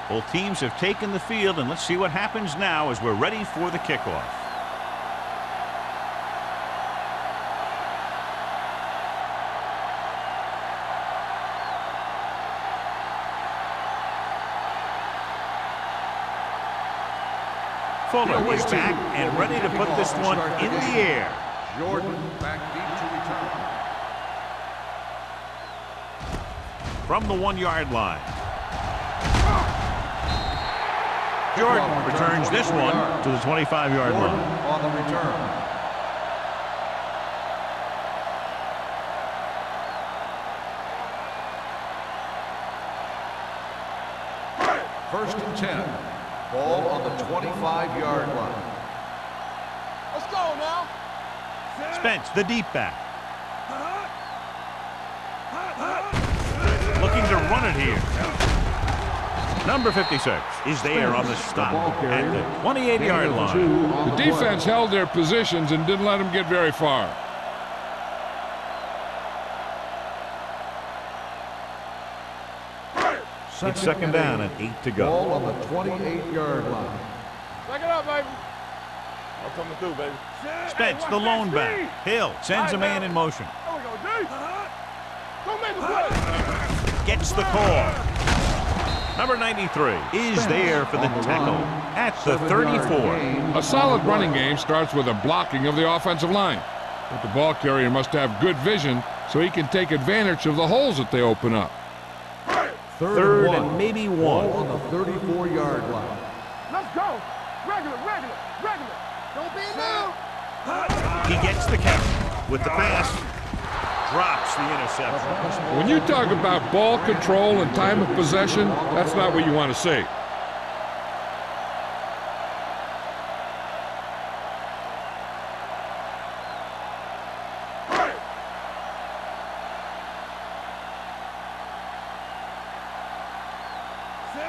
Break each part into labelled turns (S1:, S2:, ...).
S1: Both teams have taken the field, and let's see what happens now as we're ready for the kickoff. Fuller is back and ready to put this one in the air.
S2: Jordan back deep to return.
S1: From the 1-yard line. Jordan returns this one to the 25-yard line.
S2: On the return. First and 10. Ball on the 25-yard line.
S3: Let's go now.
S1: Spence, the deep back. Looking to run it here. Number 56 is there on the stop at the 28-yard line.
S4: The defense held their positions and didn't let them get very far.
S1: It's second down and 8 to go.
S2: Ball on the 28-yard line.
S3: Back it up, baby. I'm coming through, baby.
S1: Spence, the lone back. Hill sends a man in motion.
S3: There we go, D. Don't make a play.
S1: Gets the call. Number 93 is there for the tackle at the 34.
S4: A solid running game starts with a blocking of the offensive line. But the ball carrier must have good vision so he can take advantage of the holes that they open up.
S1: Third and maybe one.
S2: Ball on the 34-yard line.
S3: Let's go. Regular. Don't be now.
S1: He gets the catch with the pass. Drops the interception.
S4: When you talk about ball control and time of possession, that's not what you want to see.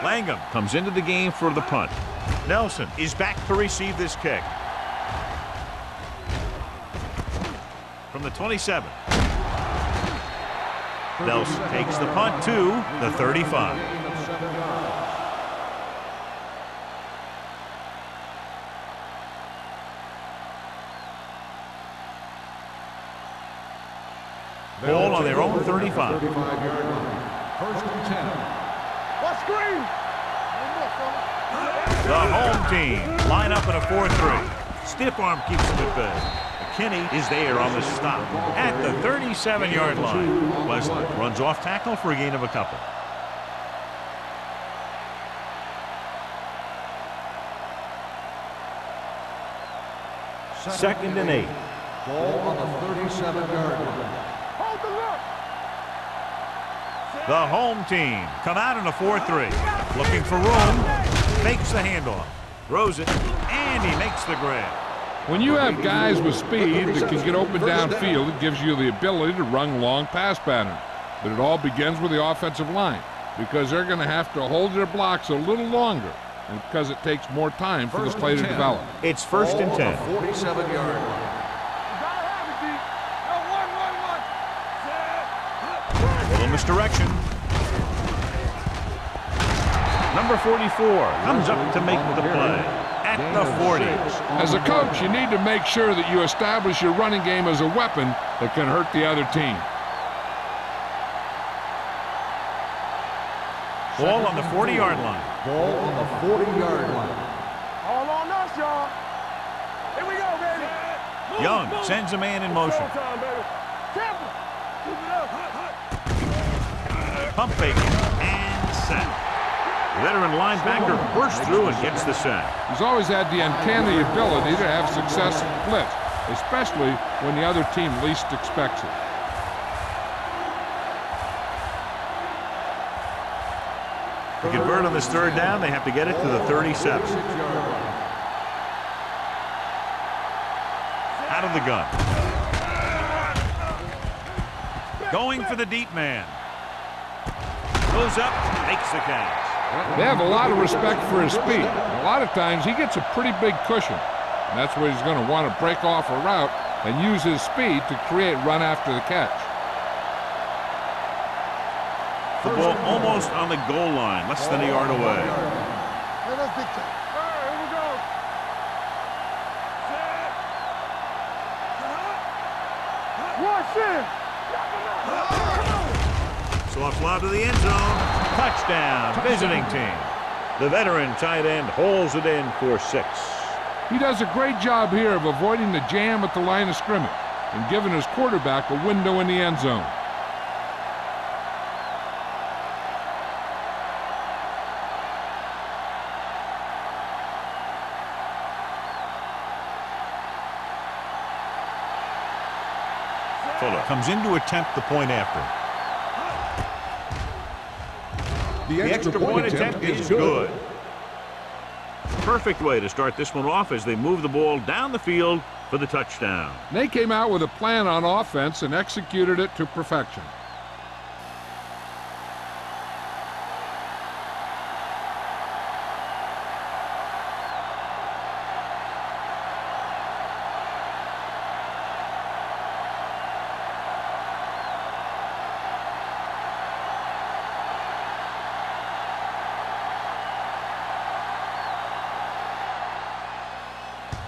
S1: Langham comes into the game for the punt. Nelson is back to receive this kick. From the 27. Nelson takes the punt to the 35. Ball on their own 35.
S2: 35-yard line. First and 10.
S3: What screen?
S1: The home team line up in a 4-3. Stiff arm keeps them at bay. McKinney is there on the stop at the 37-yard line. Wesley runs off tackle for a gain of a couple. Second and 8.
S2: Ball on the 37-yard line.
S3: Hold the look.
S1: The home team come out in a 4-3. Looking for room. Makes the handoff. Throws it. And he makes the grab.
S4: When you have guys with speed that can get open downfield, it gives you the ability to run long pass patterns. But it all begins with the offensive line because they're going to have to hold their blocks a little longer and because it takes more time for this play to develop.
S1: It's first and 10.
S2: 47-yard line.
S1: Little misdirection. Number 44 comes up to make the play at the 40.
S4: As a coach, you need to make sure that you establish your running game as a weapon that can hurt the other team.
S1: Ball on the 40-yard line.
S2: Ball on the 40-yard line.
S3: All on us, y'all. Here we go, baby.
S1: Young sends a man in motion.
S3: Time, baby. Temple. Keep it up.
S1: Pump fake and set. Veteran linebacker bursts through and gets the sack.
S4: He's always had the uncanny ability to have success in blitz, especially when the other team least expects it.
S1: To convert on this third down, they have to get it to the 37. Out of the gun. Going for the deep man. Goes up, makes the catch.
S4: They have a lot of respect for his speed. A lot of times he gets a pretty big cushion. And that's where he's going to want to break off a route and use his speed to create run after the catch.
S1: The ball almost on the goal line, less than a yard away.
S3: Hey, that's big time. All right, here we go. Watch it.
S1: Soft lob to the end zone. Touchdown, visiting team. The veteran tight end holds it in for 6.
S4: He does a great job here of avoiding the jam at the line of scrimmage and giving his quarterback a window in the end zone.
S1: Fuller comes in to attempt the point after. The extra point attempt is good. Perfect way to start this one off as they move the ball down the field for the touchdown.
S4: They came out with a plan on offense and executed it to perfection.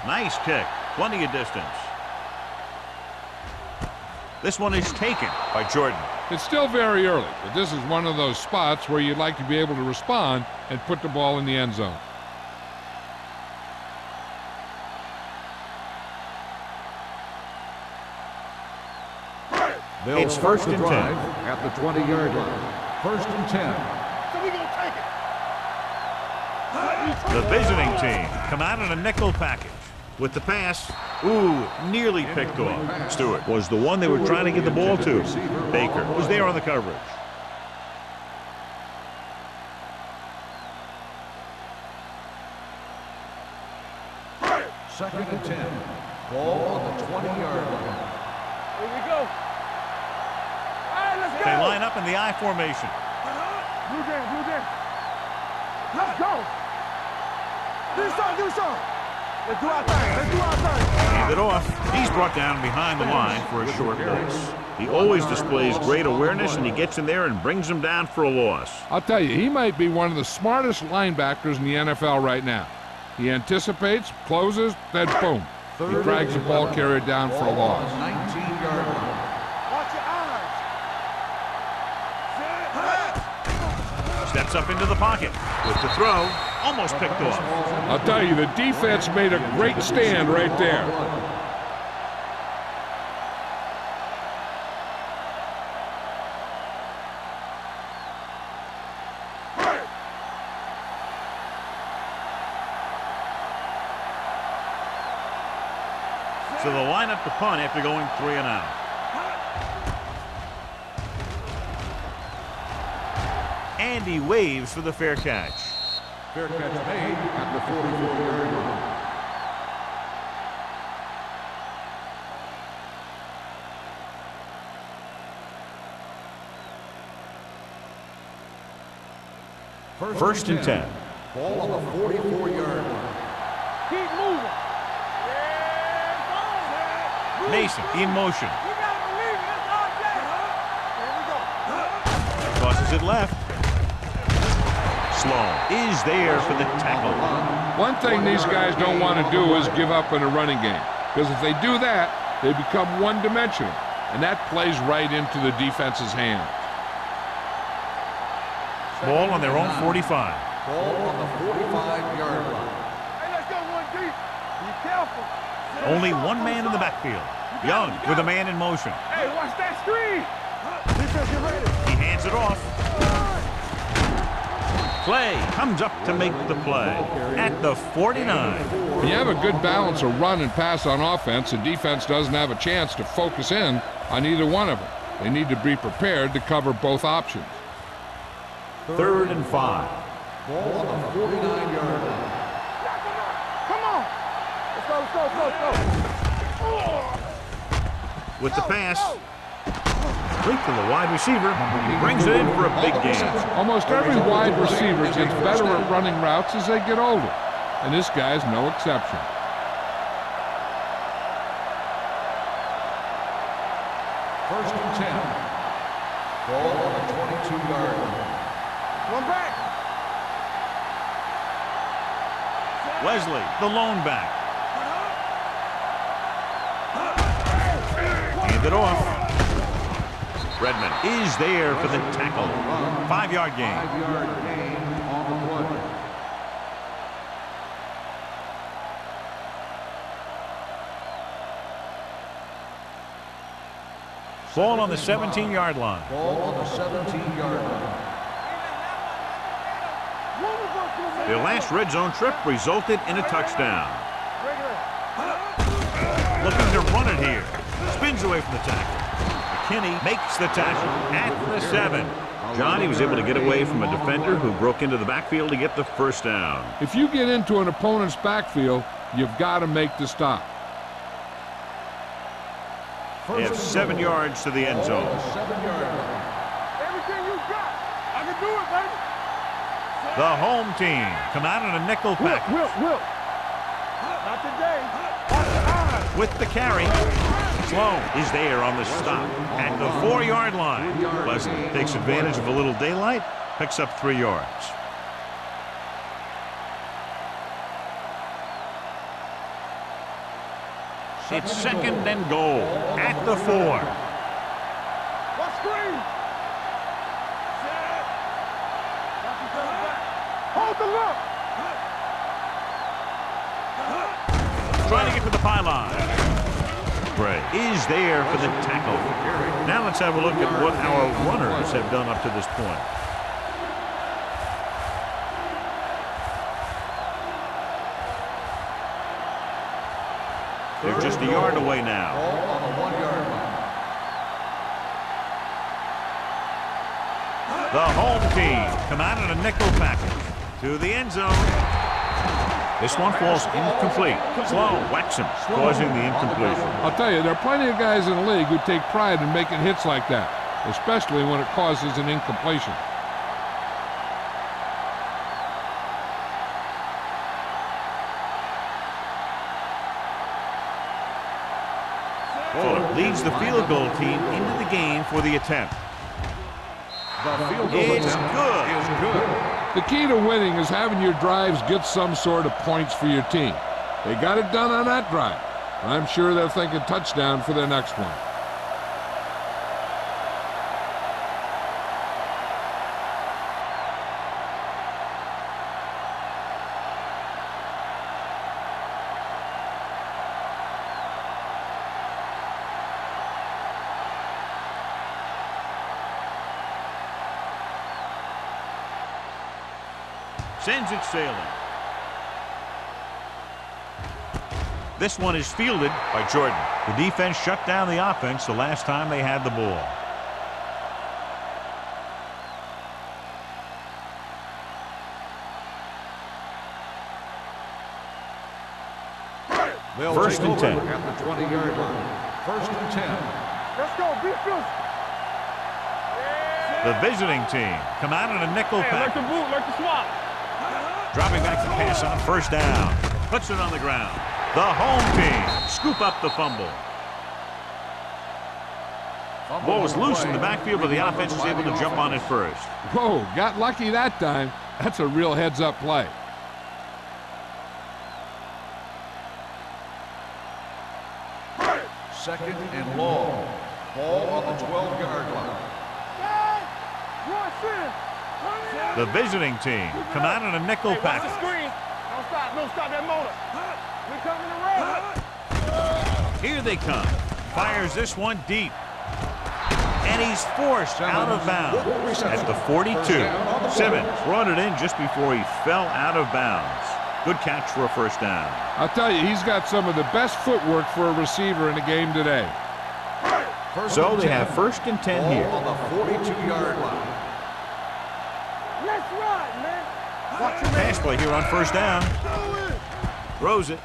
S1: Nice kick, plenty of distance. This one is taken by Jordan.
S4: It's still very early, but this is one of those spots where you'd like to be able to respond and put the ball in the end zone.
S1: It's first and 10
S2: at the 20-yard line. First and 10.
S3: So we gonna take it.
S1: The visiting team come out in a nickel package. With the pass, ooh, nearly picked off. Stewart was the one they were trying to get the ball to. Baker was there on the coverage.
S2: Second and 10. Ball on the 20-yard line.
S3: Here we go. All right, let's go.
S1: They line up in the I formation.
S3: Blue game, blue game. Let's go. Do some. Let's do our thing. Let's do our thing.
S1: Hand it off. He's brought down behind the line for a short loss. He always displays great awareness, and he gets in there and brings them down for a loss.
S4: I'll tell you, he might be one of the smartest linebackers in the NFL right now. He anticipates, closes, then boom. He drags the ball carrier down for a loss.
S2: 19-yard line.
S3: Watch your eyes.
S1: Steps up into the pocket. With the throw, almost picked off.
S4: I'll tell you, the defense made a great stand right there.
S1: So they'll line up to punt after going 3 and out. And he waves for the fair catch.
S2: Fair catch made at the 44-yard line.
S1: First and 10.
S2: Ball on the 44-yard line.
S3: Keep moving.
S1: Mason in motion.
S3: You gotta believe it. It's all day. Here we go.
S1: Tosses it left. Sloan is there for the tackle.
S4: One thing these guys don't want to do is give up in a running game, because if they do that, they become one-dimensional, and that plays right into the defense's hands.
S1: Ball on their own 45.
S2: Ball on the 45-yard line.
S3: Hey, let's go one deep. Be careful.
S1: Only one man in the backfield. Young with a man in motion.
S3: Hey, watch that screen. Defense, get ready.
S1: He hands it off. Clay comes up to make the play at the 49.
S4: When you have a good balance of run and pass on offense, the defense doesn't have a chance to focus in on either one of them. They need to be prepared to cover both options.
S1: 3rd and 5.
S2: Ball on the 49-yard line.
S3: Come on. Let's go.
S1: With the pass, complete to the wide receiver. He brings it in for a big gain.
S4: Almost every wide receiver gets better at running routes as they get older, and this guy's no exception.
S2: First and 10. Ball on the 22-yard line.
S3: One back.
S1: Wesley, the lone back. Hand it off. Redmond is there for the tackle. 5-yard gain.
S2: 5-yard gain on the play.
S1: Ball on the 17-yard line.
S2: Ball on the 17-yard line.
S1: Their last red zone trip resulted in a touchdown. Looking to run it here. Spins away from the tackle. McKinney makes the tackle at the 7. Johnny was able to get away from a defender who broke into the backfield to get the first down.
S4: If you get into an opponent's backfield, you've got to make the stop.
S1: They have 7 yards to the end zone.
S2: 7-yard line.
S3: Everything you got. I can do it, baby.
S1: The home team come out in a nickel package.
S3: Will. Not today.
S1: With the carry, Sloan is there on the stop at the 4-yard line. Pleasant takes advantage of a little daylight, picks up 3 yards. It's 2nd and goal at the 4.
S3: What screen? Hold the look.
S1: Trying to get to the pylon. Bray is there for the tackle. Now let's have a look at what our runners have done up to this point. They're just a yard away now.
S2: Ball on the 1-yard line.
S1: The home team come out in a nickel package to the end zone. This one falls incomplete. Sloan whacks him, causing the incompletion.
S4: I'll tell you, there are plenty of guys in the league who take pride in making hits like that, especially when it causes an incompletion.
S1: Fuller leads the field goal team into the game for the attempt.
S2: The field goal
S1: It's
S2: attempt
S1: good.
S2: is good.
S4: The key to winning is having your drives get some sort of points for your team. They got it done on that drive. I'm sure they're thinking touchdown for their next one.
S1: Sends it sailing. This one is fielded by Jordan. The defense shut down the offense the last time they had the ball.
S2: They'll
S1: First
S2: take
S1: and
S2: over
S1: 10.
S2: at the 20-yard line. First and 10.
S3: Let's go. Be fierce.
S1: The visiting team come out in a nickel
S3: Hey, like the
S1: package.
S3: boot, like the swap.
S1: Dropping back to pass on first down. Puts it on the ground. The home team scoop up the fumble. Ball was loose in the backfield, but the offense was able to jump on it first.
S4: Whoa, got lucky that time. That's a real heads-up play.
S2: Second and long. Ball on the 12-yard line.
S1: The visiting team come out in a nickel
S3: Hey, watch the
S1: package.
S3: screen. Don't stop that motor. We coming around.
S1: Here they come. Fires this one deep. And he's forced out of bounds at the 42. Simmons brought it in just before he fell out of bounds. Good catch for a first down.
S4: I'll tell you, he's got some of the best footwork for a receiver in the game today.
S1: So they have 1st and 10 here.
S2: On the 42-yard line.
S3: Let's ride, man. Watch your
S1: Pass play here on first down. Throws it.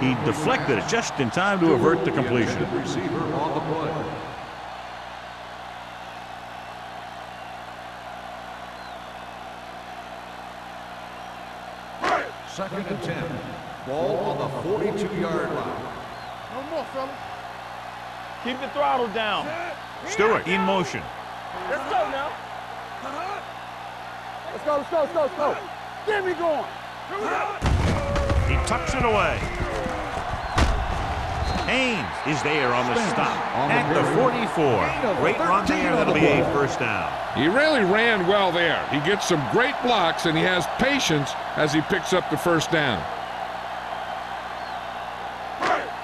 S1: He deflected it just in time to avert the completion.
S2: Receiver on the play. Second and 10. Ball on the 42-yard line.
S3: No more, fella.
S5: Keep the throttle down.
S1: Stewart in motion.
S3: Let's go now. Let's go, let's go, let's go, let's go. Get me going. Here we go.
S1: He tucks it away. Haynes is there on the stop at the 44. Great run there. That'll be a first down.
S4: He really ran well there. He gets some great blocks, and he has patience as he picks up the first down.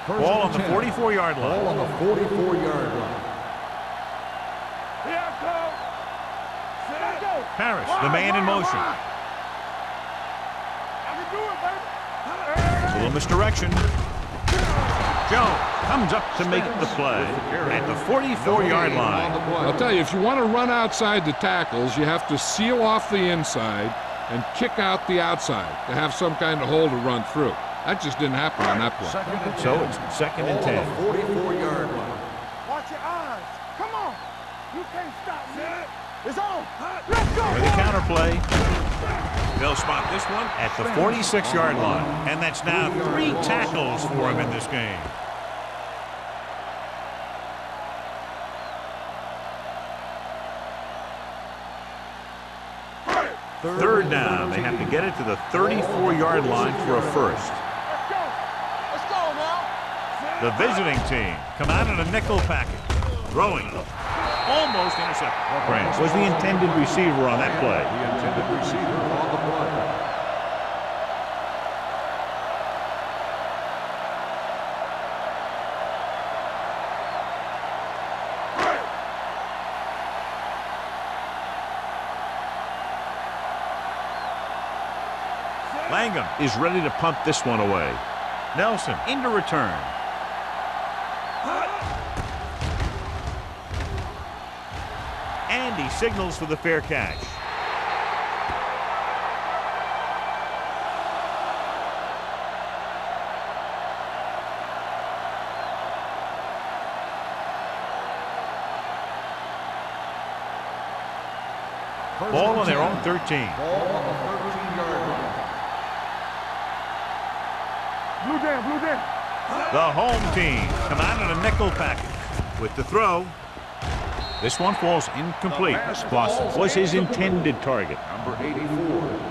S1: Ball on the 44-yard line.
S2: Ball on the 44-yard line.
S3: Here I go.
S1: Harris, the man in motion.
S3: I can do it, baby.
S1: A little misdirection. Jones comes up to make the play at the 44-yard line.
S4: I'll tell you, if you want to run outside the tackles, you have to seal off the inside and kick out the outside to have some kind of hole to run through. That just didn't happen on that play.
S1: So it's 2nd and 10.
S2: 44-yard line.
S3: Watch your eyes. Come on. You can't stop me. It's on. Let's go.
S1: For the counter play. They'll spot this one at the 46-yard line. And that's now 3 tackles for him in this game. Third down. They have to get it to the 34-yard line for a first.
S3: Let's go. Let's go now.
S1: The visiting team come out in a nickel package. Throwing. Almost intercepted. Grant was the intended receiver on that play.
S2: The intended receiver on the play.
S1: Langham is ready to punt this one away. Nelson into return. And he signals for the fair catch. Ball on their own 13.
S2: Ball on the 13-yard line.
S3: Blue down, blue down.
S1: The home team come out in a nickel package. With the throw, this one falls incomplete. Clausen was his intended target.
S2: Number 84,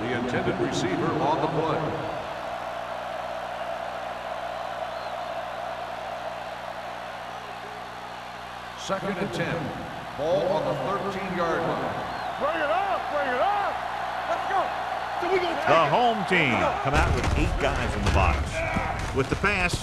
S2: the intended receiver on the play. Second and 10. Ball on the 13-yard line.
S3: Bring it up, bring it up. Let's go. So we gonna take
S1: The
S3: it.
S1: home team come out with 8 guys in the box. With the pass,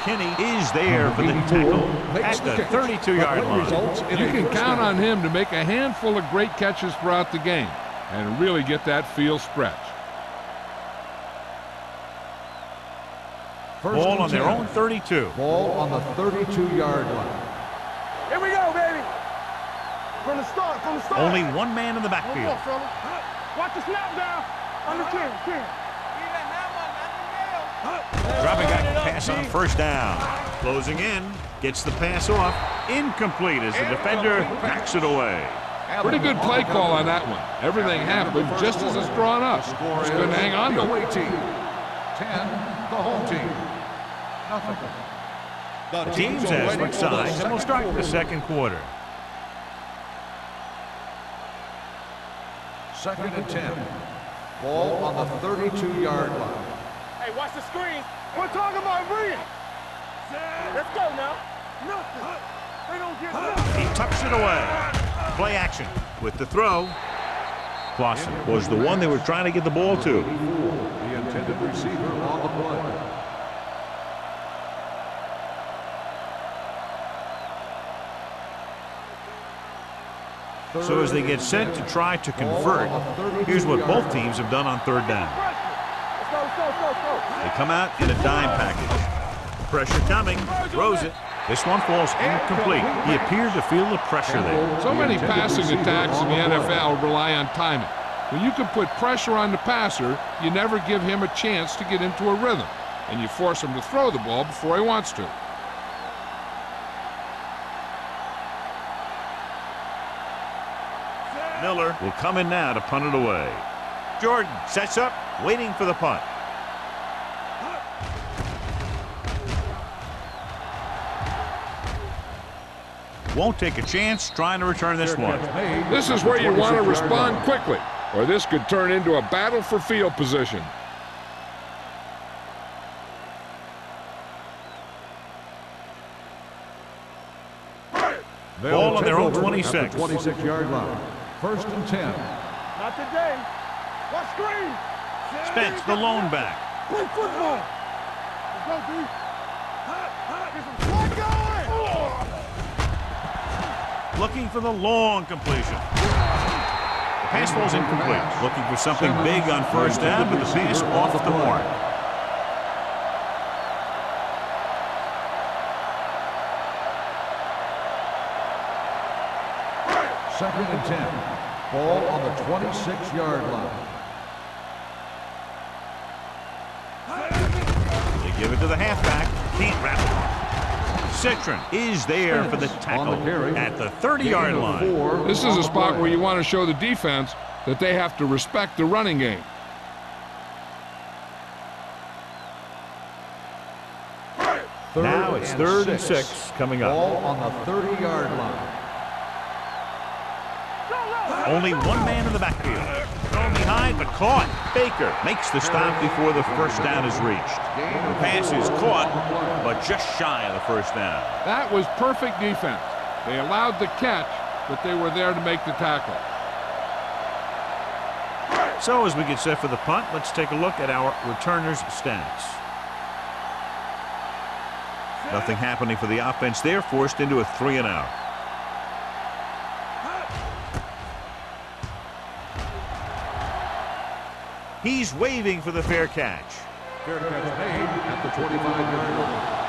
S1: McKinney is there for the tackle at the 32-yard line.
S4: You can count on him to make a handful of great catches throughout the game and really get that field stretch.
S1: Ball on their own 32.
S2: Ball on the 32-yard line.
S3: Here we go, baby. From the start, from the start.
S1: Only one man in the
S3: No
S1: backfield.
S3: more, fella. Watch the snap down. Under 10.
S1: Dropping back to pass on first down. Closing in. Gets the pass off. Incomplete as the defender knocks it away.
S4: Pretty good play call on that one. Everything happened just as it's drawn up. Just couldn't hang on to it.
S2: Away team. 10, the home team. Nothing.
S1: The teams have switched sides and will start the second quarter.
S2: Second and 10. Ball on the 32-yard line.
S3: Hey, watch the screen. We're talking about bringing. Let's go now. Nothing. They don't get nothing.
S1: He tucks it away. Play action with the throw. Clausen was the one they were trying to get the ball to.
S2: 84, the intended receiver on the play.
S1: So as they get set to try to convert, here's what both teams have done on third down. They come out in a dime package. Pressure coming, throws it. This one falls incomplete. He appeared to feel the pressure there.
S4: So many passing attacks in the NFL rely on timing. When you can put pressure on the passer, you never give him a chance to get into a rhythm, and you force him to throw the ball before he wants to.
S1: Miller will come in now to punt it away. Jordan sets up, waiting for the punt. Won't take a chance trying to return this one.
S4: This is where you want to respond quickly, or this could turn into a battle for field position.
S1: Ball on their own 26.
S2: 26-yard line. First and 10.
S3: Not today. What screen?
S1: Spence, the lone back.
S3: Play football. Let's go, D. Get some swag going.
S1: Looking for the long completion. The pass falls incomplete. Looking for something big on first down, but the pass off the mark.
S2: Second and 10. Ball on the 26-yard line.
S1: They give it to the halfback. Can't wrap it. Citron is there for the tackle at the 30-yard line.
S4: This is a spot where you want to show the defense that they have to respect the running game.
S1: Now it's 3rd and 6 coming up.
S2: Ball on the 30-yard line.
S1: Only one man in the backfield. Thrown behind, but caught. Baker makes the stop before the first down is reached. The pass is caught, but just shy of the first down.
S4: That was perfect defense. They allowed the catch, but they were there to make the tackle.
S1: So as we get set for the punt, let's take a look at our returners' stats. Nothing happening for the offense there, forced into a 3-and-out. He's waving for the fair catch.
S2: Fair catch made at the 25-yard line.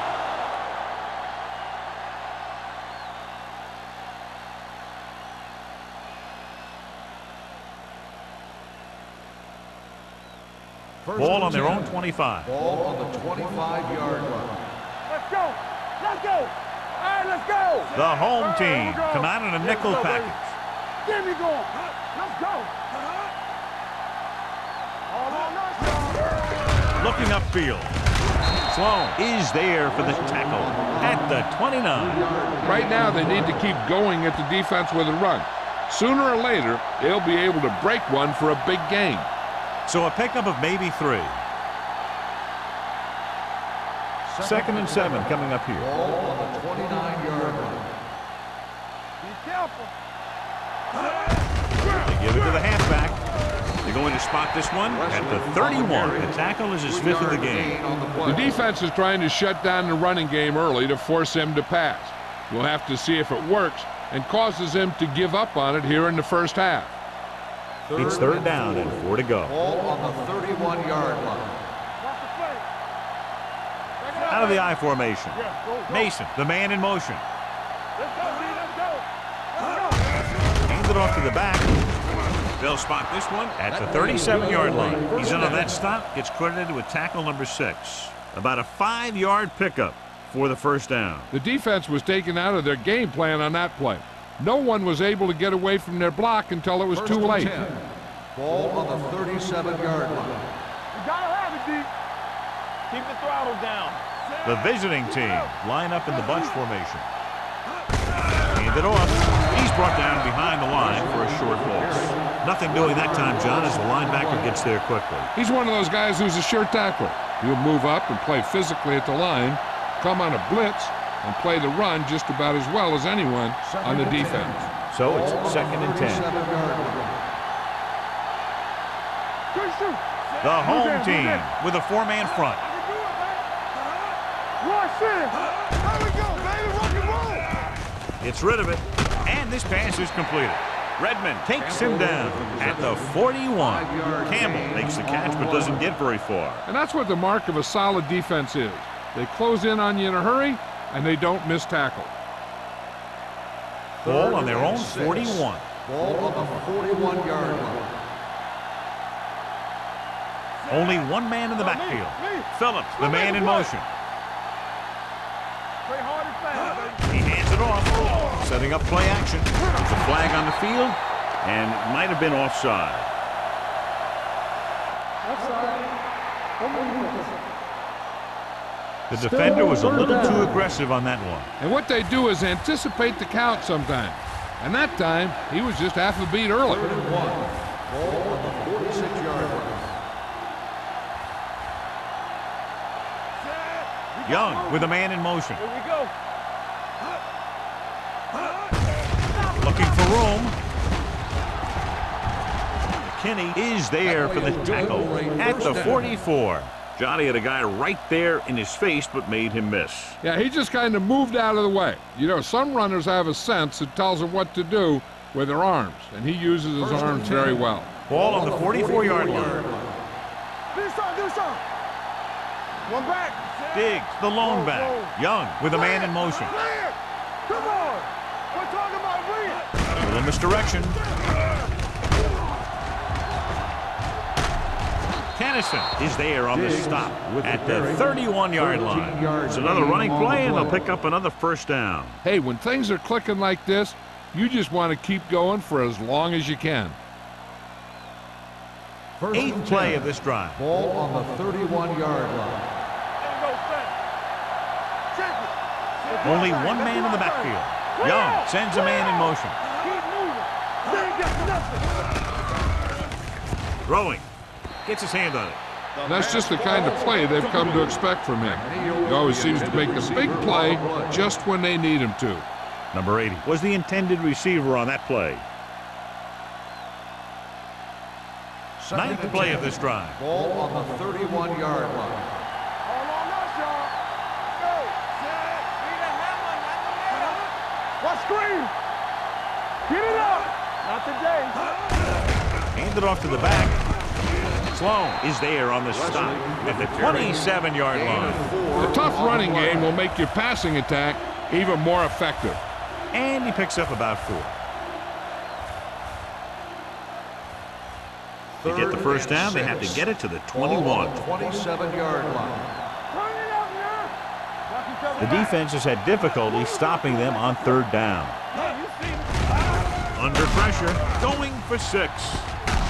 S1: Ball on their own 25.
S2: Ball on the 25-yard line.
S3: Let's go. Let's go. All right, let's go.
S1: The home team come out in a nickel package.
S3: Get me going. Let's go.
S1: Looking upfield. Sloan is there for the tackle at the 29.
S4: Right now, they need to keep going at the defense with a run. Sooner or later, they'll be able to break one for a big gain.
S1: So a pickup of maybe 3. 2nd and 7 coming up here.
S2: Ball on the 29-yard line.
S3: Be careful.
S1: They give it to the halfback. They're going to spot this one at the 31. The tackle is his 5th of the game.
S4: The defense is trying to shut down the running game early to force him to pass. We'll have to see if it works and causes him to give up on it here in the first half.
S1: It's 3rd down and 4 to go.
S2: Ball on the 31-yard line.
S1: Out of the I formation. Mason, the man in motion.
S3: Let's go, D. Let's go. Let's go.
S1: Hands it off to the back. They'll spot this one at the 37-yard line. He's in on that stop. Gets credited with tackle number 6. About a 5-yard pickup for the first down.
S4: The defense was taken out of their game plan on that play. No one was able to get away from their block until it was too late.
S2: Ball on the 37-yard line.
S3: You gotta have it, D.
S5: Keep the throttle down.
S1: The visiting team line up in the bunch formation. Hand it off. He's brought down behind the line for a short loss. Nothing doing that time, John, as the linebacker gets there quickly.
S4: He's one of those guys who's a sure tackler. He'll move up and play physically at the line, come on a blitz, and play the run just about as well as anyone on the defense.
S1: So it's 2nd and 10. The home team with a 4-man front. It's rid of it, and this pass is completed. Redmond takes him down at the 41. Campbell makes the catch but doesn't get very far.
S4: And that's what the mark of a solid defense is. They close in on you in a hurry, and they don't miss tackle.
S1: Ball on their own 41.
S2: Ball on the 41-yard line.
S1: Only one man in the backfield. Phillips, the man in motion.
S3: Play hard and fast, baby.
S1: He hands it off, setting up play action. There's a flag on the field, and it might have been offside. The defender was a little too aggressive on that one.
S4: And what they do is anticipate the count sometimes. And that time, he was just half a beat early.
S2: 3rd and 1. Ball on the 46-yard line.
S1: Young with a man in motion.
S5: Here we go.
S1: Looking for room. Kinney is there for the tackle at the 44. Johnny had a guy right there in his face but made him miss.
S4: Yeah, he just kind of moved out of the way. You know, some runners have a sense that tells them what to do with their arms, and he uses his arms very well.
S1: Ball on the 44-yard line.
S3: Do something. One back.
S1: Diggs, the lone back. Young with a man in motion.
S3: Come on. We're talking about Reed.
S1: A little misdirection. Kennison is there on the stop at the 31-yard line. It's another running play, and they'll pick up another first down.
S4: Hey, when things are clicking like this, you just want to keep going for as long as you can.
S1: 8th play of this drive.
S2: Ball on the 31-yard line.
S1: Only one man in the backfield. Young sends a man in motion. Throwing. Gets his hand on it.
S4: That's just the kind of play they've come to expect from him. He always seems to make a big play just when they need him to.
S1: Number 80 was the intended receiver on that play. 9th play of this drive.
S2: Ball on the 31-yard line.
S3: What screen? Get it up! Not today.
S1: Handed off to the back. Sloan is there on the stop at the 27-yard line.
S4: A tough running game will make your passing attack even more effective.
S1: And he picks up about 4. To get the first down, they have to get it to the 21.
S2: 27-yard line.
S1: The defense has had difficulty stopping them on 3rd down. Under pressure, going for 6.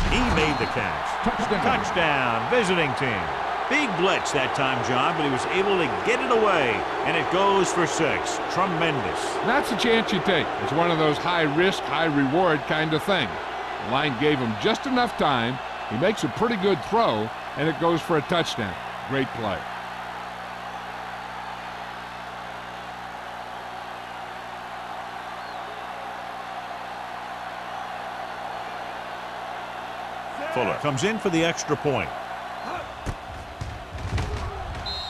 S1: He made the catch. Touchdown, visiting team. Big blitz that time, John, but he was able to get it away, and it goes for 6. Tremendous.
S4: That's a chance you take. It's one of those high-risk, high-reward kind of things. The line gave him just enough time. He makes a pretty good throw, and it goes for a touchdown. Great play.
S1: Fuller comes in for the extra point.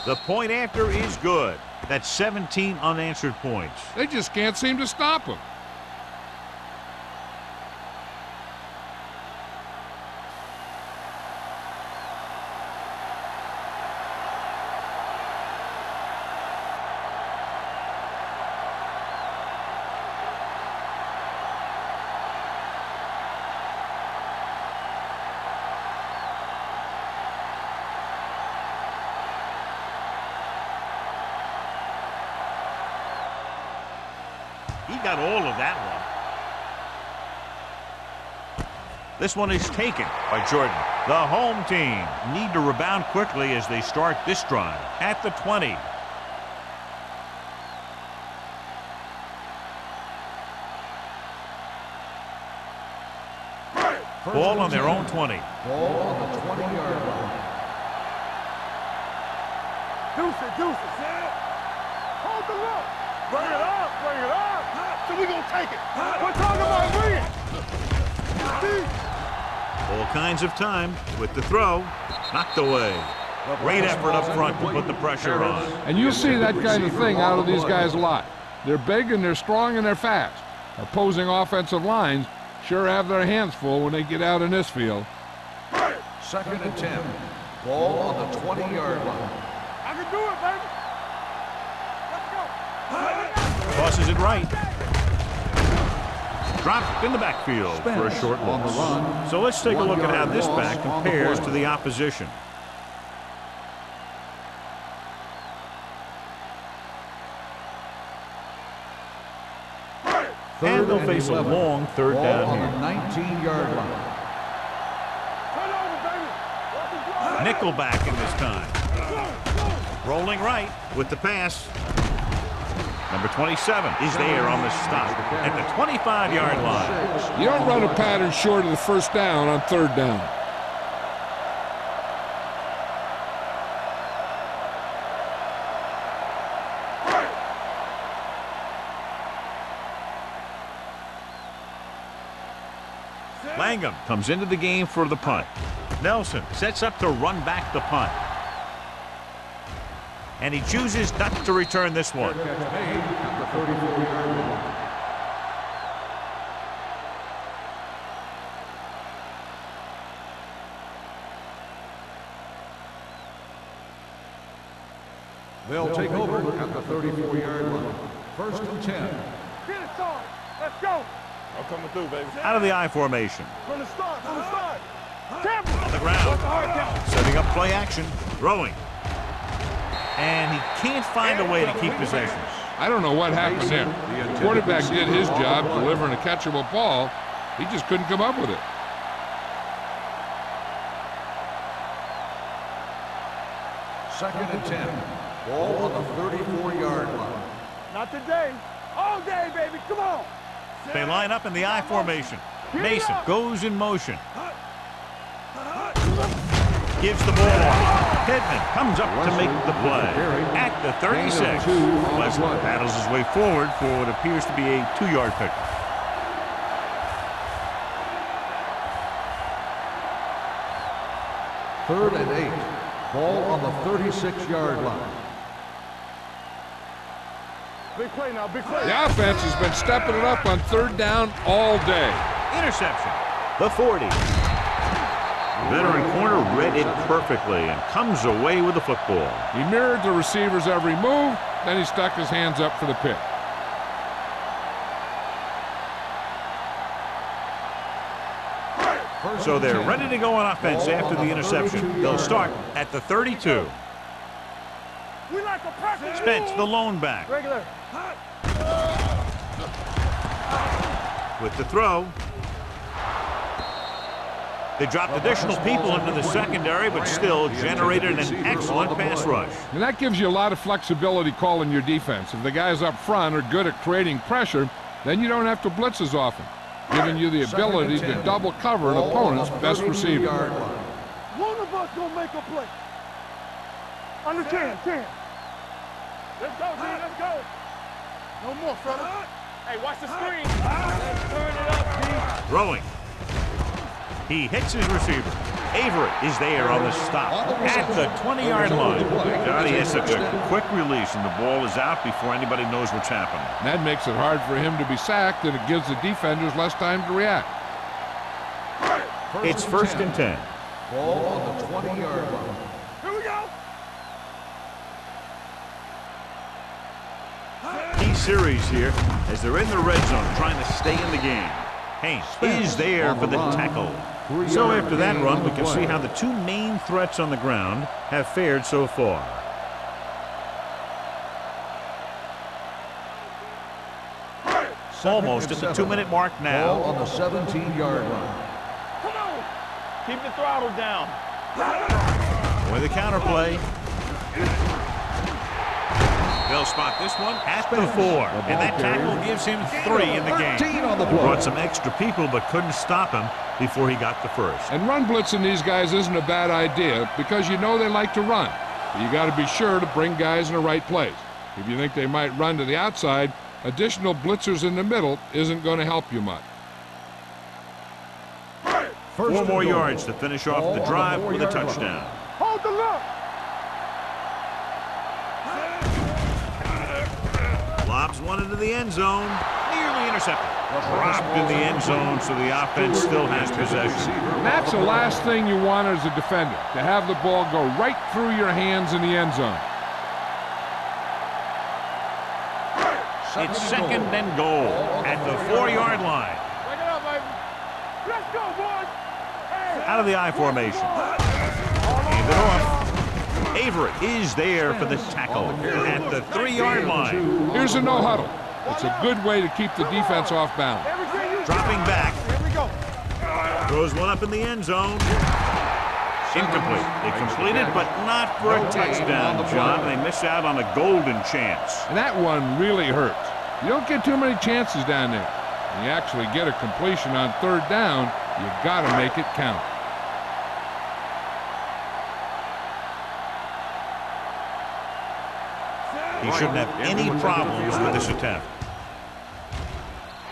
S1: The point after is good. That's 17 unanswered points.
S4: They just can't seem to stop him.
S1: He got all of that one. This one is taken by Jordan. The home team need to rebound quickly as they start this drive at the 20. Ball on their own 20.
S2: Ball on the 20-yard line.
S3: Deuce it. Hold the look. Bring it up. So we gonna take it. We're talking about Reed.
S1: All kinds of time with the throw. Knocked away. Great effort up front to put the pressure on.
S4: And you'll see that kind of thing out of these guys a lot. They're big and they're strong and they're fast. Opposing offensive lines sure have their hands full when they get out in this field.
S2: 2nd and 10. Ball on the 20-yard line.
S3: I can do it, baby. Let's go.
S1: Tosses it right. Dropped in the backfield for a short
S2: on the
S1: loss.
S2: run.
S1: So let's take a look at how
S2: 1
S1: this
S2: yard
S1: back
S2: loss on the
S1: compares
S2: play.
S1: to the opposition. And they'll face a long 3rd
S2: Ball
S1: down
S2: on
S1: here.
S2: the 19-yard line.
S3: Turn over, baby. Let's go.
S1: Nickel back in this time. Rolling right with the pass. Number 27 is there on the stop at the 25-yard line.
S4: You don't run a pattern short of the 1st down on 3rd down.
S1: Langham comes into the game for the punt. Nelson sets up to run back the punt. And he chooses not to return this one.
S2: Catch made at the 34-yard line. They'll take over at the 34-yard line. 1st and 10.
S3: Get it started. Let's go.
S5: I'm coming through, baby.
S1: Out of the I formation.
S3: From the start. From the start. Tampa.
S1: On the ground.
S3: What's the hard count?
S1: Setting up play action. Throwing. And he can't find a way to keep possession.
S4: I don't know what happened there. The quarterback did his job delivering a catchable ball. He just couldn't come up with it.
S2: Second and 10. Ball on the 34-yard line.
S3: Not today. All day, baby. Come on.
S1: They line up in the I formation. Mason goes in motion. Gives the ball off. Pittman comes up to make the play. At the 36, Pleasant paddles his way forward for what appears to be a 2-yard pickup.
S2: Third and 8. Ball on the 36-yard line.
S3: Big play now. Big play.
S4: The offense has been stepping it up on 3rd down all day.
S1: Interception. The 40. Veteran corner read it perfectly and comes away with the football.
S4: He mirrored the receiver's every move, then he stuck his hands up for the pick.
S1: So they're ready to go on offense after the interception. They'll start at the 32.
S3: We like a practice.
S1: Spence, the lone back.
S3: Regular.
S1: With the throw. They dropped additional people into the secondary, but still generated an excellent pass rush.
S4: And that gives you a lot of flexibility calling your defense. If the guys up front are good at creating pressure, then you don't have to blitz as often, giving you the ability to double cover an opponent's best receiver.
S3: One of us gonna make a play. Under 10. Let's go, G. Let's go. No more, fella.
S5: Hey, watch the screen. Let's turn it up, G.
S1: Throwing. He hits his receiver. Avery is there on the stop at the 20-yard line. God, he has such a quick release, and the ball is out before anybody knows what's happening.
S4: And that makes it hard for him to be sacked, and it gives the defenders less time to react.
S1: It's 1st and 10.
S2: Ball on the 20-yard line.
S3: Here we go.
S1: Key series here as they're in the red zone trying to stay in the game. Haynes is there for the tackle. So after that run, we can see how the two main threats on the ground have fared so far. Almost at the 2-minute mark
S2: Ball
S1: now.
S2: on the 17-yard line.
S3: Come on.
S5: Keep the throttle down.
S1: With a counterplay. They'll spot this one at the 4. And that tackle gives him 3 in the game.
S2: 13 on the play.
S1: Brought some extra people but couldn't stop him before he got the first.
S4: And run blitzing these guys isn't a bad idea because you know they like to run. But you got to be sure to bring guys in the right place. If you think they might run to the outside, additional blitzers in the middle isn't going to help you much.
S1: 4 more yards to finish off the drive with a touchdown.
S3: Hold the look.
S1: Lobs one into the end zone. Nearly intercepted. Dropped in the end zone, so the offense still has possession.
S4: And that's the last thing you want as a defender, to have the ball go right through your hands in the end zone.
S1: It's second and goal at the 4-yard line.
S5: Break it up, baby.
S3: Let's go, boys. Hey,
S1: Out of the I formation. Hand it off. Avery is there for the tackle at the 3-yard line.
S4: Here's a no huddle. It's a good way to keep the defense off balance.
S3: everything you
S1: Dropping back.
S3: Here we go.
S1: Throws one up in the end zone. Incomplete. They completed, but not for a touchdown, John. They miss out on a golden chance.
S4: And that one really hurts. You don't get too many chances down there. When you actually get a completion on 3rd down, you got to make it count.
S1: He shouldn't have any problems with this attempt.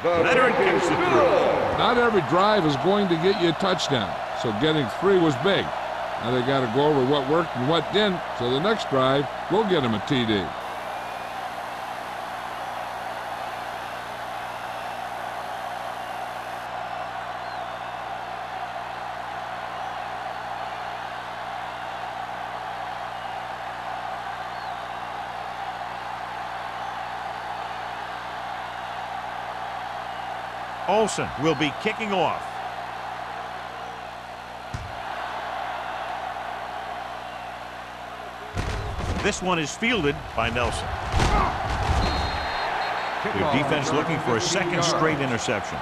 S1: Leonard gets it through.
S4: Not every drive is going to get you a touchdown, so getting 3 was big. Now they got to go over what worked and what didn't, so the next drive will get him a TD.
S1: Olsen will be kicking off. This one is fielded by Nelson. Their defense looking for a second straight interception.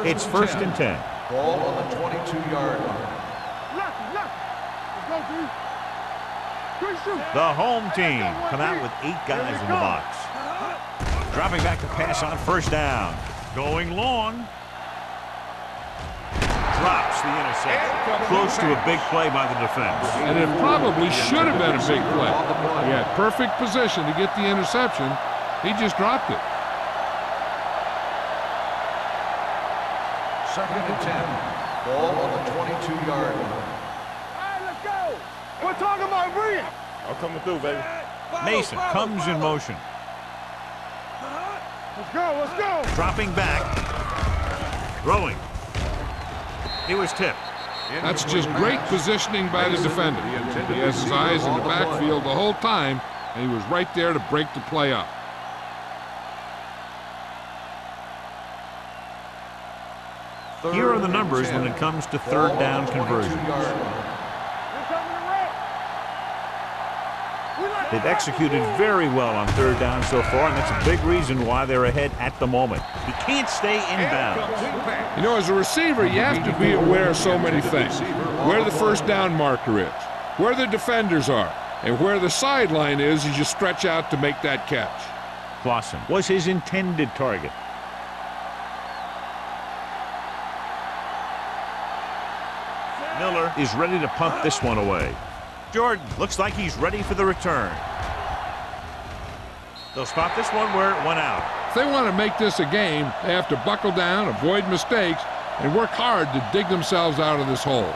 S1: It's first and 10.
S2: Ball on the 22-yard line.
S3: Let's go, D. Good shoot.
S1: The home team come out with 8 guys in the box. Dropping back to pass on first down. Going long. Drops the interception. Close to a big play by the defense.
S4: And it probably should have been a big play. He had perfect position to get the interception. He just dropped it.
S2: Second and 10. Ball on the 22-yard line.
S3: All right, let's go. We're talking about bringing.
S5: I'm coming through, baby.
S1: Mason comes in motion.
S3: Let's go, let's go.
S1: Dropping back. Throwing. He was tipped.
S4: That's just great positioning by the defender. He has his eyes in the backfield the whole time, and he was right there to break the play up.
S1: Here are the numbers when it comes to 3rd down conversions. They've executed very well on 3rd down so far, and that's a big reason why they're ahead at the moment. He can't stay inbounds.
S4: You know, as a receiver, you have to be aware of so many things. Where the first down marker is, where the defenders are, and where the sideline is as you stretch out to make that catch.
S1: Clausen was his intended target. Miller is ready to punt this one away. Jordan looks like he's ready for the return. They'll spot this one where it went out.
S4: If they want to make this a game, they have to buckle down, avoid mistakes, and work hard to dig themselves out of this hole.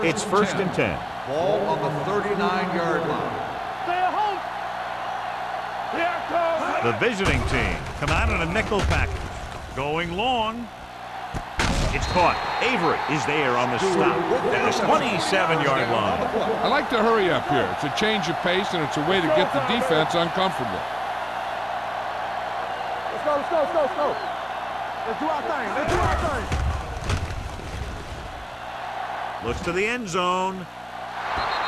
S1: It's first and 10.
S2: Ball on the 39-yard line.
S3: Stay at home. Here it comes.
S1: The visiting team come out in a nickel package. Going long. It's caught. Avery is there on the stop at the 27-yard line.
S4: I like to hurry up here. It's a change of pace, and it's a way to get the defense uncomfortable.
S3: Let's go, let's go, let's go, let's go. Let's do our thing. Let's do our thing.
S1: Looks to the end zone.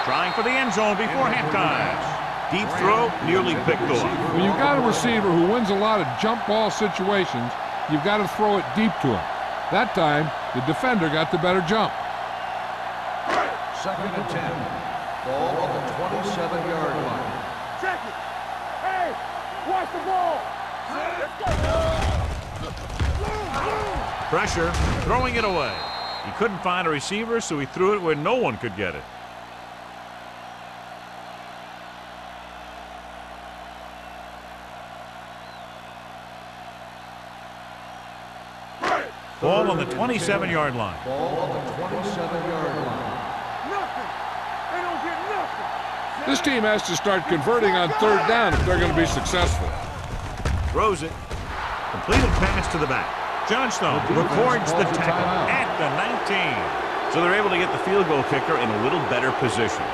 S1: Trying for the end zone before halftime. Deep throw, nearly picked off.
S4: When you've got a receiver who wins a lot of jump ball situations, you've got to throw it deep to him. That time, the defender got the better jump.
S2: Second and 10. Ball on the 27-yard line.
S3: Check it. Hey, watch the ball. Let's go.
S1: Pressure, throwing it away. He couldn't find a receiver, so he threw it where no one could get it. Ball on the 27-yard line.
S2: Ball on the 27-yard line.
S3: Nothing. They don't get nothing.
S4: This team has to start converting on third down if they're going to be successful.
S1: Throws it. Completed pass to the back. Johnstone records the tackle at the 19. So they're able to get the field goal kicker in a little better position.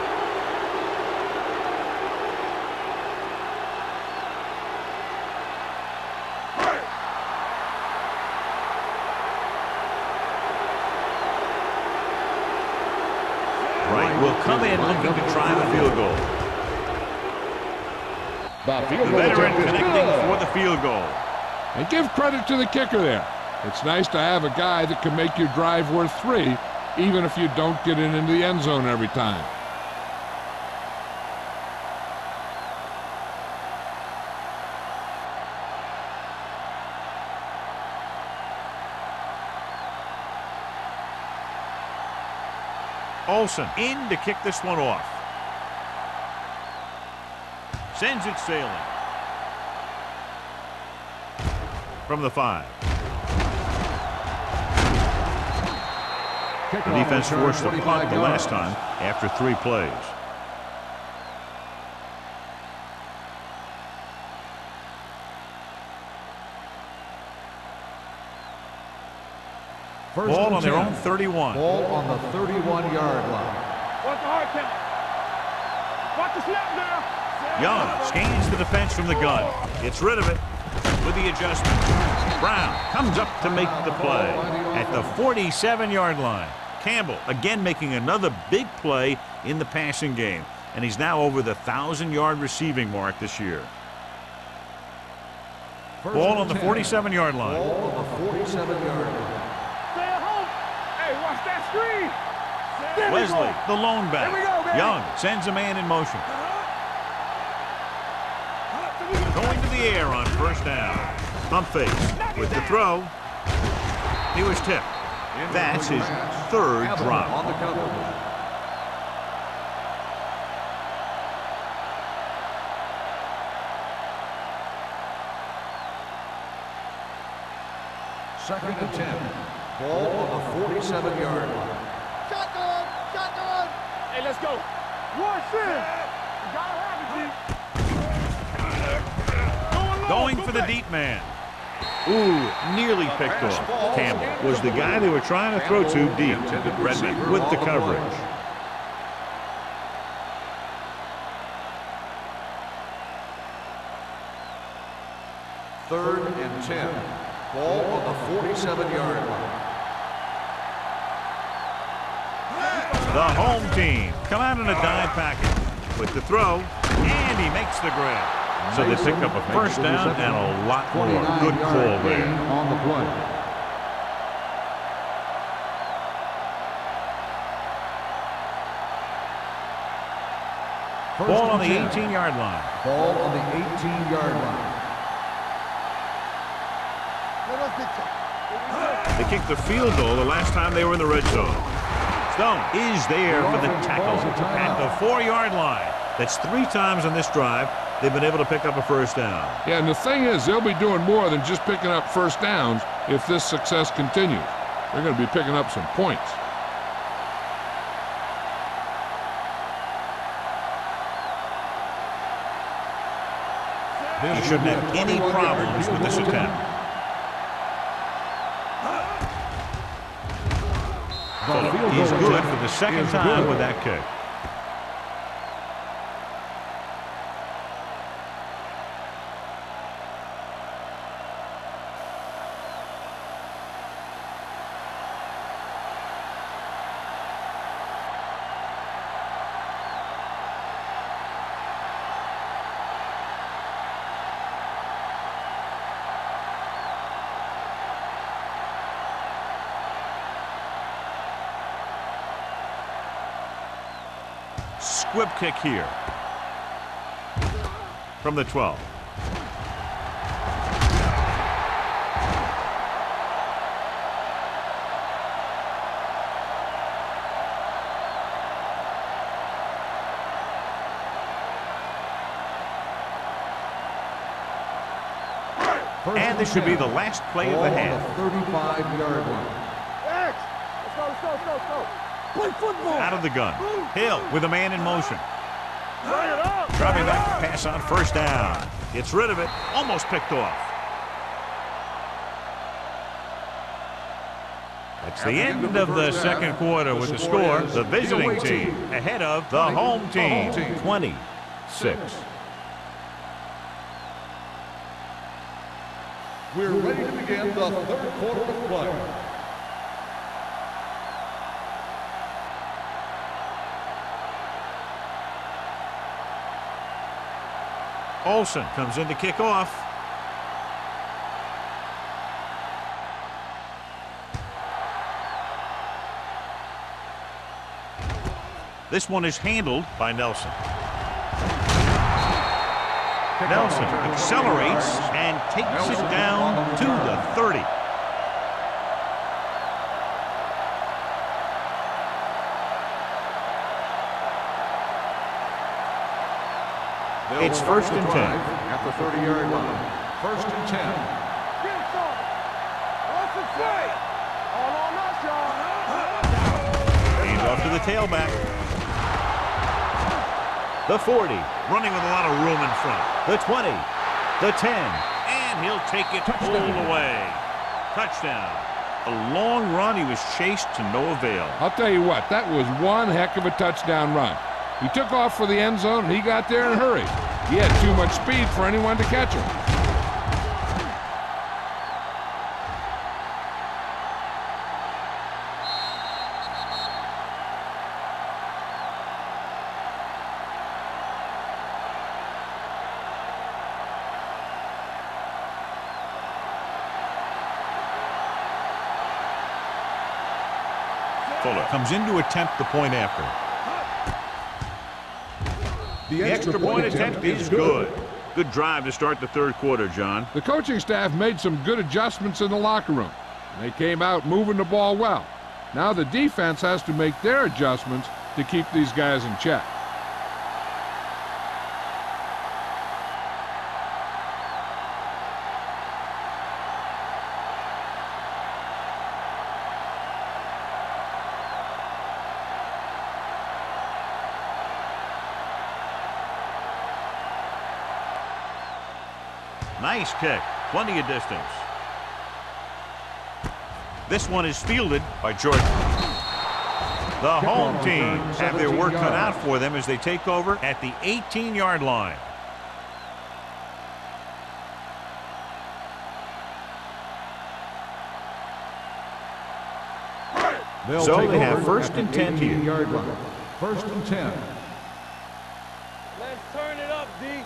S1: Wright will come in looking to try the field goal. The veteran connecting for the field goal.
S4: And give credit to the kicker there. It's nice to have a guy that can make your drive worth 3, even if you don't get it into the end zone every time.
S1: Olsen in to kick this one off. Sends it sailing. From the 5. The defense forced a punt the last time after 3 plays. Ball on their own 31.
S2: Ball on the 31-yard line.
S3: Watch the hard count. Watch the snap now.
S1: Young scans the defense from the gun. Gets rid of it with the adjustment. Brown comes up to make the play at the 47-yard line. Campbell again making another big play in the passing game. And he's now over the 1,000-yard receiving mark this year. Ball on the 47-yard line.
S2: Ball on the 47-yard line.
S3: Stay at home. Hey, watch that screen. There we
S1: Wesley,
S3: go.
S1: the lone back.
S3: Here we go, baby.
S1: Young sends a man in motion. Going to the air on first down. Pump fake with the throw. He was tipped. That's his 3rd drop.
S2: On the cover. Second and 10. Ball on the 47-yard line.
S3: Shotgun. Shotgun. Hey, let's go. Watch this. You gotta have it, G.
S1: Going for the deep man. Ooh, nearly picked off. Campbell was the guy they were trying to throw to deep. Redmond with the coverage.
S2: Third and 10. Ball on the 47-yard line.
S1: The home team come out in a dime package with the throw, and he makes the grab. So they pick up a first down and a lot more. Good call there.
S2: On the play.
S1: Ball on the 18-yard line.
S2: Ball on the 18-yard line.
S1: They kicked the field goal the last time they were in the red zone. Stone is there for the tackle at the 4-yard line. That's 3 times on this drive they've been able to pick up a first down.
S4: Yeah, and the thing is, they'll be doing more than just picking up first downs if this success continues. They're going to be picking up some points.
S1: He shouldn't have any problems with this attempt. He's good for the second time with that kick. Squib kick here from the 12. And this should be the last play of the half.
S2: 35-yard line.
S3: X. Let's go. Play football.
S1: Out of the gun. Hill with a man in motion.
S3: Bring it up.
S1: Dropping back to pass on first down. Gets rid of it. Almost picked off. That's the end of the second quarter with the score. The visiting team ahead of the home team. 26.
S2: We're ready to begin the third quarter of play.
S1: Olsen comes in to kick off. This one is handled by Nelson. Nelson accelerates and takes it down to the 30. It's first and 10.
S2: At the 30-yard line. First and 10.
S3: Get it, son. What's the play? All on us, y'all.
S1: Hand off to the tailback. The 40, running with a lot of room in front. The 20, the 10, and he'll take it all the way. Touchdown. A long run. He was chased to no avail.
S4: I'll tell you what, that was one heck of a touchdown run. He took off for the end zone, and he got there in a hurry. He had too much speed for anyone to catch him.
S1: Fuller comes in to attempt the point after. The extra point attempt is good. Good drive to start the third quarter, John.
S4: The coaching staff made some good adjustments in the locker room. They came out moving the ball well. Now the defense has to make their adjustments to keep these guys in check.
S1: Nice kick. Plenty of distance. This one is fielded by Jordan. The home team have their work cut out for them as they take over at the 18-yard line. So they have first and 10 here.
S2: First and 10.
S5: Let's turn it up, D.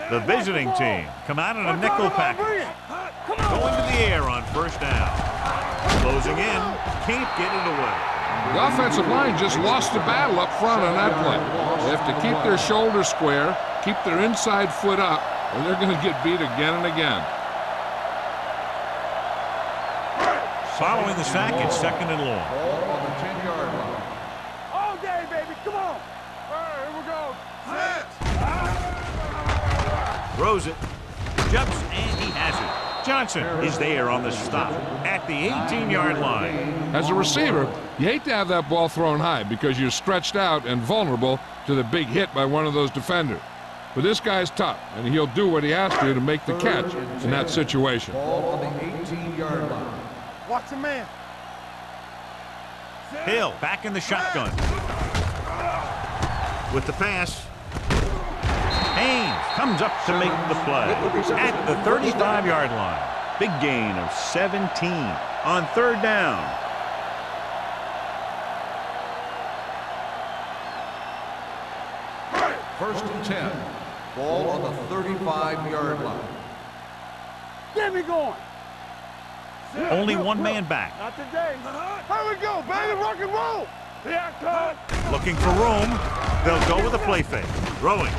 S1: The visiting team come out in a nickel package. Going to the air on first down. Closing in. Can't get it away.
S4: The offensive line just lost the battle up front on that play. They have to keep their shoulders square, keep their inside foot up, or they're going to get beat again and again.
S1: Following the sack, it's second and long.
S2: Ball on the 10-yard line.
S3: All day, baby. Come on. All right, here we go.
S1: Throws it. Jumps, and he has it. Johnson is there on the stop at the 18-yard line.
S4: As a receiver, you hate to have that ball thrown high because you're stretched out and vulnerable to the big hit by one of those defenders. But this guy's tough, and he'll do what he has to make the catch in that situation.
S2: Ball on the 18-yard line.
S3: Watch the man.
S1: Hill back in the shotgun. With the pass. Haynes comes up to make the play at the 35-yard line. Big gain of 17 on third down.
S2: First and 10. Ball on the 35-yard line.
S3: Get me going.
S1: Only one man back.
S3: Not today. Here we go, baby. Rock and roll. Yeah, come.
S1: Looking for room. They'll go with a play fake. Throwing.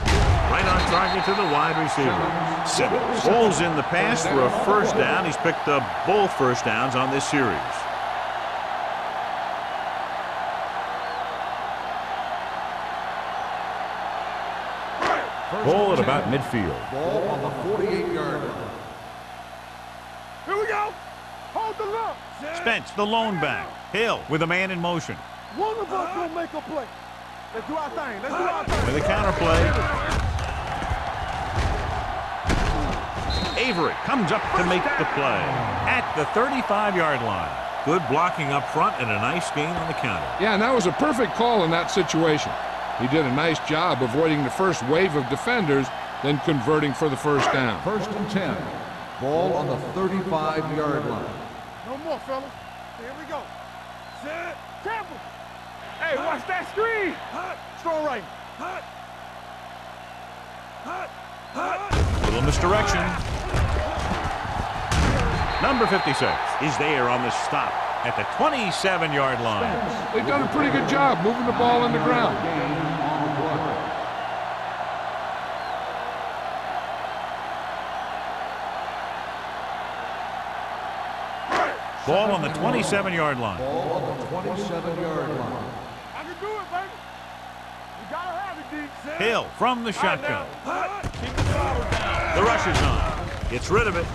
S1: Right on target to the wide receiver. Simmons pulls in the pass for a first down. He's picked up both first downs on this series. Ball at about midfield.
S2: Ball on the 48-yard line.
S3: go. Hold the look.
S1: Spence, the lone back. Hill with a man in motion.
S3: One of us gonna make a play. Let's do our thing. Let's do our thing.
S1: With a counter play. Avery comes up to make the play at the 35-yard line. Good blocking up front and a nice gain on the counter.
S4: Yeah, and that was a perfect call in that situation. He did a nice job avoiding the first wave of defenders, then converting for the first down.
S2: 1st and 10. Ball on the 35-yard line.
S3: No more, fellas. Here we go. Set. Tampa. Hey, watch that screen. Strong right.
S1: Little misdirection. Number 56 is there on the stop at the 27-yard line.
S4: They've done a pretty good job moving the ball on the ground.
S1: Ball on the 27-yard line.
S2: Ball on the 27-yard line.
S3: I can do it, baby. You gotta have it, D.
S1: Hill from the shotgun.
S5: Keep the throttle down.
S1: The rush is on. Gets rid of it.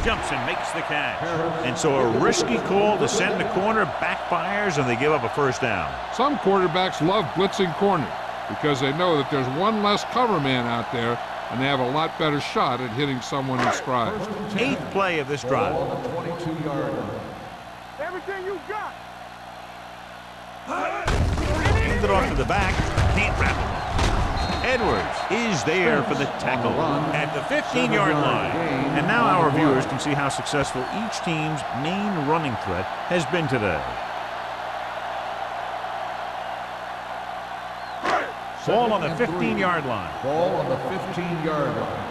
S1: Jumps and makes the catch. And so a risky call to send the corner backfires, and they give up a first down.
S4: Some quarterbacks love blitzing corner because they know that there's one less cover man out there, and they have a lot better shot at hitting someone in stride.
S1: 8th play of this drive.
S2: Ball on the 22-yard line.
S3: Everything you got.
S1: Hand it off to the back. Can't wrap it. Edwards is there for the tackle at the 15-yard line. And now our viewers can see how successful each team's main running threat has been today. Ball on the 15-yard line.
S2: Ball on the 15-yard line.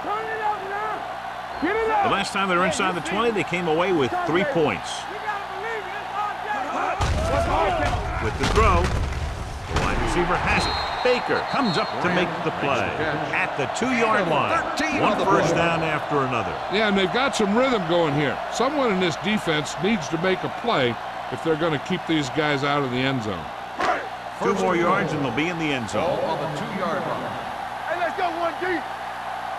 S3: Turn it up now. Get it up.
S1: The last time they were inside the 20, they came away with 3 points.
S3: You gotta believe it. It's all day.
S1: With the throw, the wide receiver has it. Baker comes up to make the play at the 2-yard line. One first down after another.
S4: Yeah, and they've got some rhythm going here. Someone in this defense needs to make a play if they're going to keep these guys out of the end zone.
S1: 2 more yards and they'll be in the end
S2: Ball
S1: zone.
S2: on the 2-yard line.
S3: Hey, let's go 1 deep.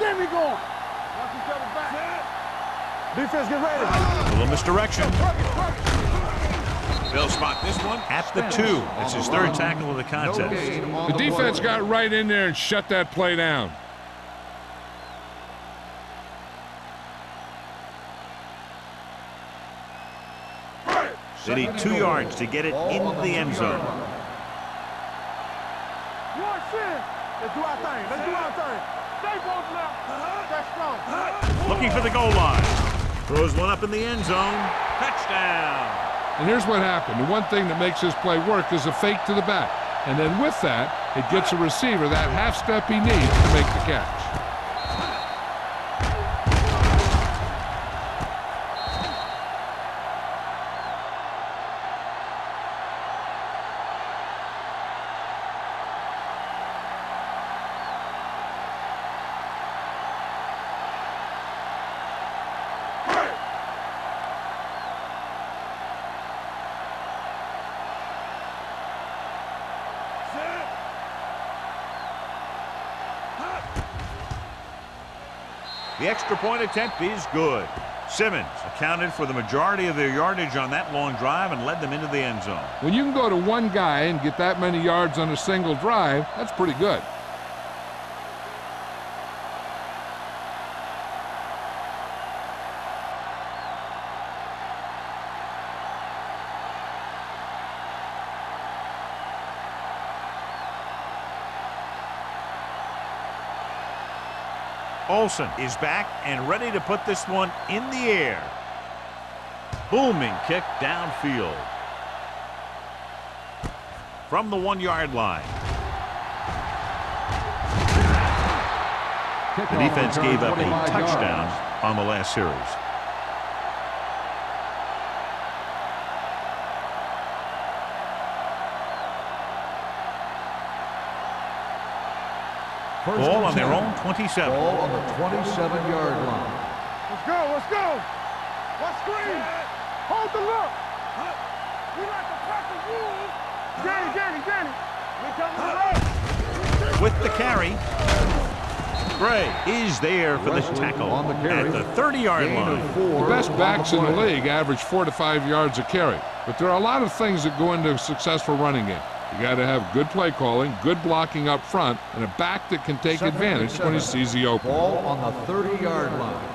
S3: Get me going. Watch each other back. Defense, get ready.
S1: A little misdirection. They'll spot this one at the 2. It's his 3rd tackle of the
S2: No
S1: contest.
S2: gain on
S4: The defense
S2: play.
S4: got right in there and shut that play down.
S1: They need 2 yards to get it into the end zone.
S3: One sin. Let's do our thing. Let's do our thing. Stay both left. That's strong.
S1: Looking for the goal line. Throws one up in the end zone. Touchdown.
S4: And here's what happened. The one thing that makes this play work is a fake to the back. And then with that, it gets a receiver that half step he needs to make the catch.
S1: The extra point attempt is good. Simmons accounted for the majority of their yardage on that long drive and led them into the end zone.
S4: When you can go to one guy and get that many yards on a single drive, that's pretty good.
S1: Olsen is back and ready to put this one in the air. Booming kick downfield. From the 1-yard line. The defense gave up a touchdown on the last series. Ball on their own 27.
S2: Ball on the 27-yard line.
S3: Let's go. Let's go. Watch screen. Hold the look. We like to pack the rules. Danny. We coming to the right.
S1: With the carry. Gray is there for the tackle
S2: on the carry.
S1: at the 30-yard line.
S4: The best backs in the league average 4 to 5 yards a carry. But there are a lot of things that go into a successful running game. You got to have good play calling, good blocking up front, and a back that can take advantage when he sees the opening.
S2: Ball on the 30-yard line.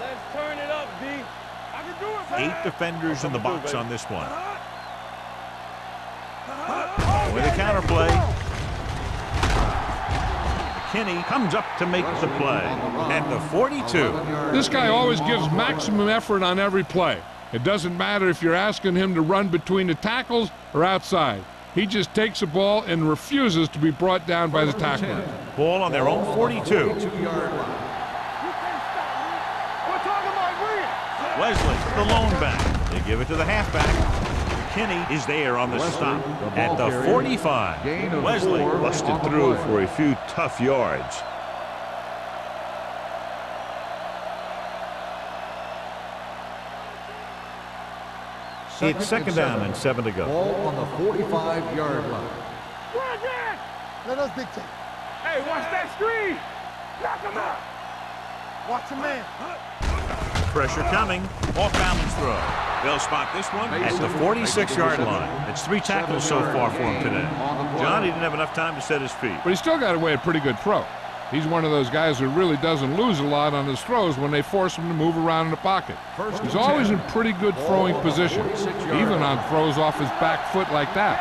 S5: Let's turn it up, D. I can do it, man.
S1: 8 defenders in the box on this one. With a counter play. McKinney comes up to make the play at the 42.
S4: This guy always gives maximum effort on every play. It doesn't matter if you're asking him to run between the tackles or outside. He just takes the ball and refuses to be brought down by the tackler.
S1: Ball on their own 42. Wesley, the lone back. They give it to the halfback. McKinney is there on the stop at the 45. Wesley busted through for a few tough yards. It's second down and 7 to go.
S2: Ball on the 45-yard line.
S3: Let us dictate.
S5: Hey, watch that screen.
S3: Knock him out. Watch him, man.
S1: Pressure coming. Off balance throw. They'll spot this one at the 46-yard line. It's 3 tackles so far for him today. John, he didn't have enough time to set his feet.
S4: But he still got away a pretty good throw. He's one of those guys who really doesn't lose a lot on his throws when they force him to move around in the pocket. He's always in pretty good throwing position, even on throws off his back foot like that.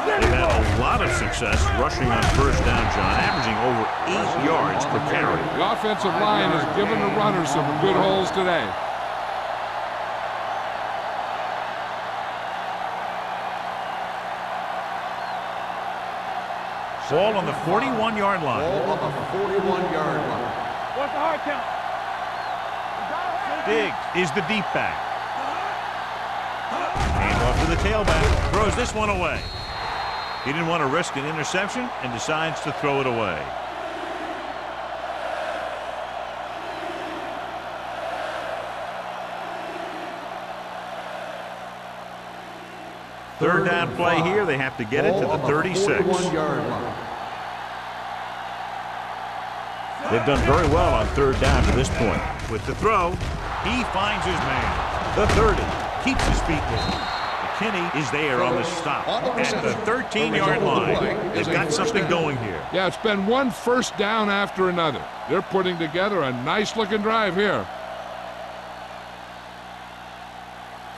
S1: They've had a lot of success rushing on first down, John, averaging over 8 yards per carry.
S4: The offensive line has given the runners some good holes today.
S1: Ball on the 41-yard line.
S2: Ball on the 41-yard line.
S5: What's the hard count?
S1: Diggs is the deep back. Hand off to the tailback. Throws this one away. He didn't want to risk an interception and decides to throw it away. Third down play here. They have to get it to the 36.
S2: 41-yard line.
S1: They've done very well on third down to this point. With the throw, he finds his man. The 30 keeps his feet moving. McKinney is there on the stop at the 13-yard line. They've got something going here.
S4: Yeah, it's been one first down after another. They're putting together a nice-looking drive here.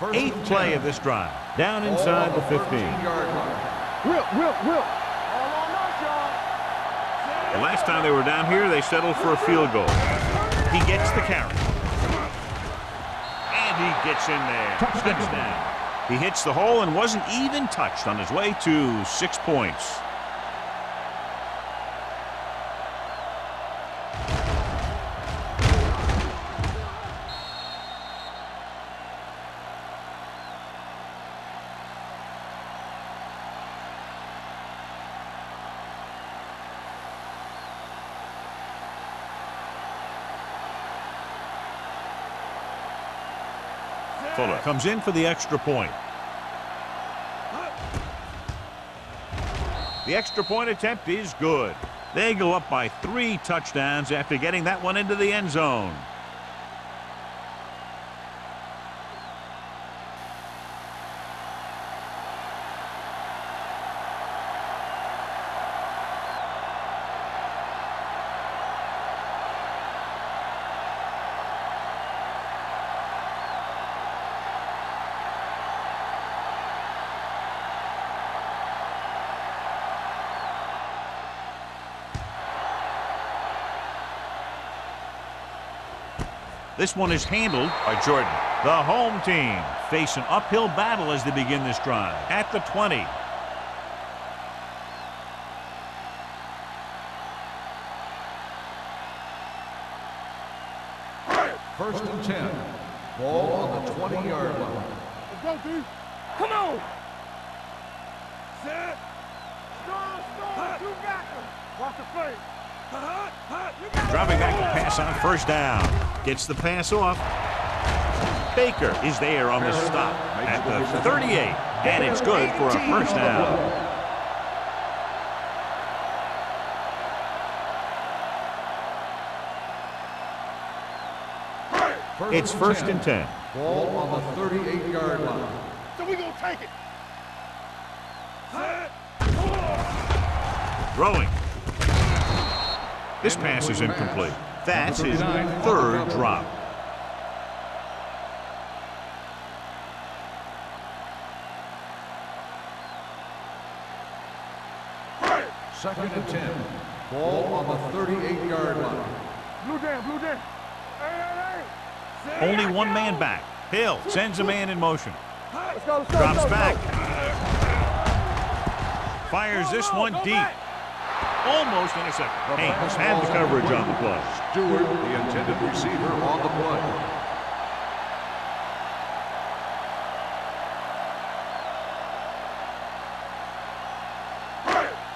S1: 8th play of this drive. Down inside the 15.
S3: Will.
S1: The last time they were down here, they settled for a field goal. He gets the carry. And he gets in there. Touchdown. He hits the hole and wasn't even touched on his way to 6 points. Fuller comes in for the extra point. The extra point attempt is good. They go up by 3 touchdowns after getting that one into the end zone. This one is handled by Jordan. The home team face an uphill battle as they begin this drive at the 20.
S2: First and 10. Ball on the 20-yard line.
S3: Let's go, D.
S5: Come on.
S3: Set. Strong. You got them. Watch the face.
S1: Dropping back to pass on first down. Gets the pass off. Baker is there on the stop at the 38. And it's good for a first down. It's first and 10.
S2: Ball on the 38-yard line.
S3: So we gonna take it.
S1: Throwing. This pass is incomplete. That's his third drop.
S2: Second and 10. Ball on the 38-yard line.
S3: Blue down, blue down. Hey.
S1: Only one man back. Hill sends a man in motion.
S3: Let's go, let's go.
S1: Drops
S3: let's go,
S1: back.
S3: let's
S1: Fires this one deep. Almost intercepted. Haynes had the coverage on the play.
S2: Stewart, the intended receiver, on the play.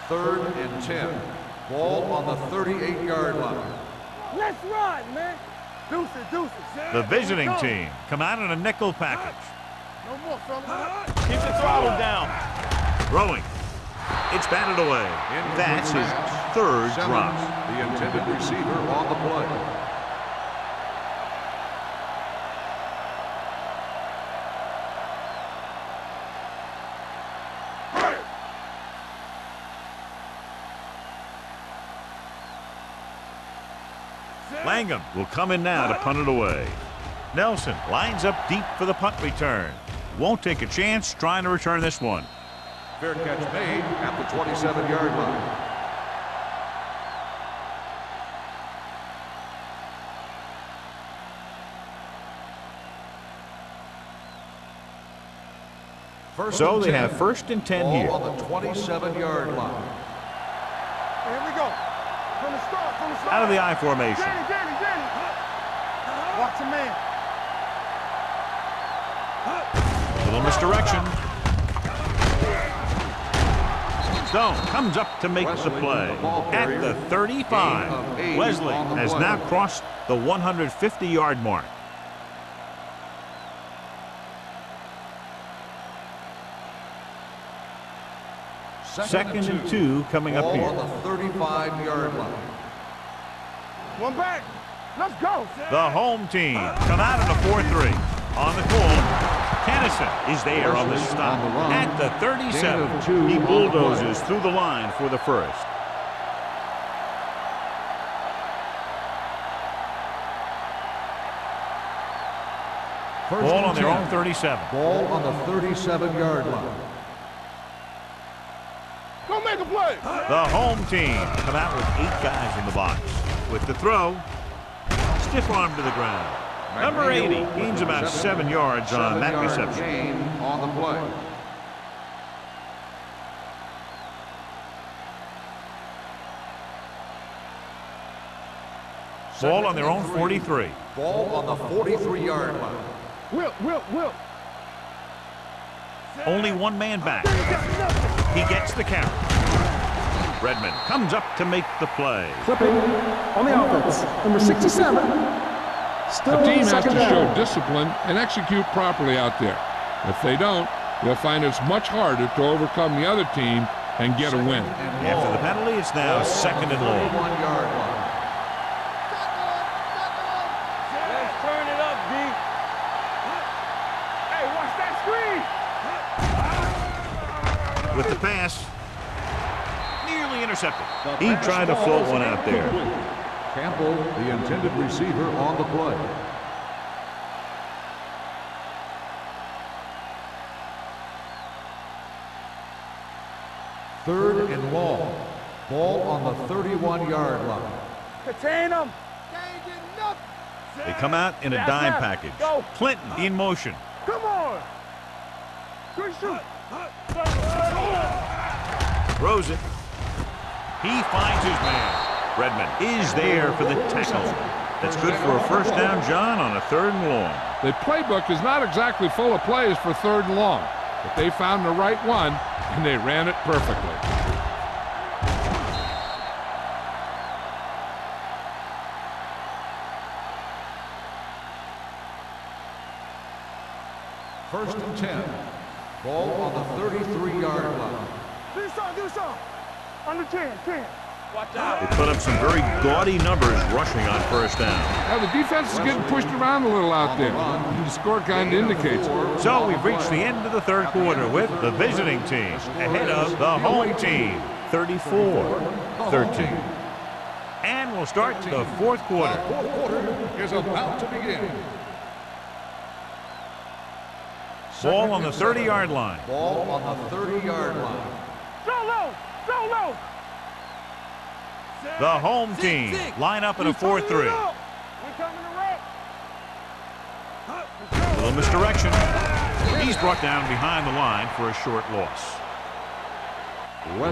S2: Third and 10. Ball on the 38-yard line.
S5: Let's run, man.
S3: Deuces, deuces.
S1: The visiting team come out in a nickel package.
S3: No more, fella.
S5: Keep the throttle down.
S1: Throwing. It's batted away. That's his third drop.
S2: The intended receiver on the play.
S1: Langham will come in now to punt it away. Nelson lines up deep for the punt return. Won't take a chance trying to return this one.
S2: Fair catch made at the 27-yard line.
S1: So they have first and 10 here.
S2: Ball on the 27-yard line.
S3: Here we go. From the start, from the start.
S1: Out of the I formation.
S3: Danny. Watch a man.
S1: Little misdirection. Stone comes up to make the play. At the 35, Wesley has now crossed the 150-yard mark. Second and 2 coming up here.
S2: Ball on the 35-yard line.
S3: One back. Let's go.
S1: The home team come out in a 4-3. On the call, Kennison is there on the stop. At the 37, he bulldozes through the line for the first. Ball on their own 37.
S2: Ball on the 37-yard line.
S3: Go make a play.
S1: The home team come out with 8 guys in the box. With the throw, stiff arm to the ground. Number 80 gains about 7 yards on that reception.
S2: Gain on the play.
S1: Ball on their own 43.
S2: Ball on the 43-yard line.
S3: Will.
S1: Only one man back. He gets the count. Redmond comes up to make the play.
S6: Clipping on the offense, number 67. Still
S4: The team has
S6: second
S4: to
S6: down.
S4: show discipline and execute properly out there. If they don't, they'll find it's much harder to overcome the other team and get a win.
S1: After the penalty, it's now second and long.
S2: 41-yard line.
S5: Let's turn it up, D.
S3: Hey, watch that screen.
S1: With the pass, nearly intercepted. He tried to float one out there.
S2: Campbell, the intended receiver, on the play. Third and long. Ball on the 31-yard line.
S3: Contain them.
S1: They come out in a dime package. Clinton in motion.
S3: Come on. Good shoot.
S1: Throws it. He finds his man. Redmond is there for the tackle. That's good for a first down, John, on a 3rd and long.
S4: The playbook is not exactly full of plays for 3rd and long, but they found the right one, and they ran it perfectly.
S2: First and 10. Ball on the 33-yard line.
S3: Do something. Under 10.
S5: Watch out.
S1: They put up some very gaudy numbers rushing on first down.
S4: Now, the defense is getting pushed around a little out there. The score kind of indicates it.
S1: So we've reached the end of the third quarter with the visiting team ahead of the home team, 34-13. And we'll start the fourth quarter.
S2: The fourth quarter is about to begin.
S1: Ball on the 30-yard line.
S2: Ball on the 30-yard line.
S3: Go low! Go low!
S1: The home team line up in a 4-3.
S3: We're coming to wreck.
S1: A little misdirection. He's brought down behind the line for a short loss.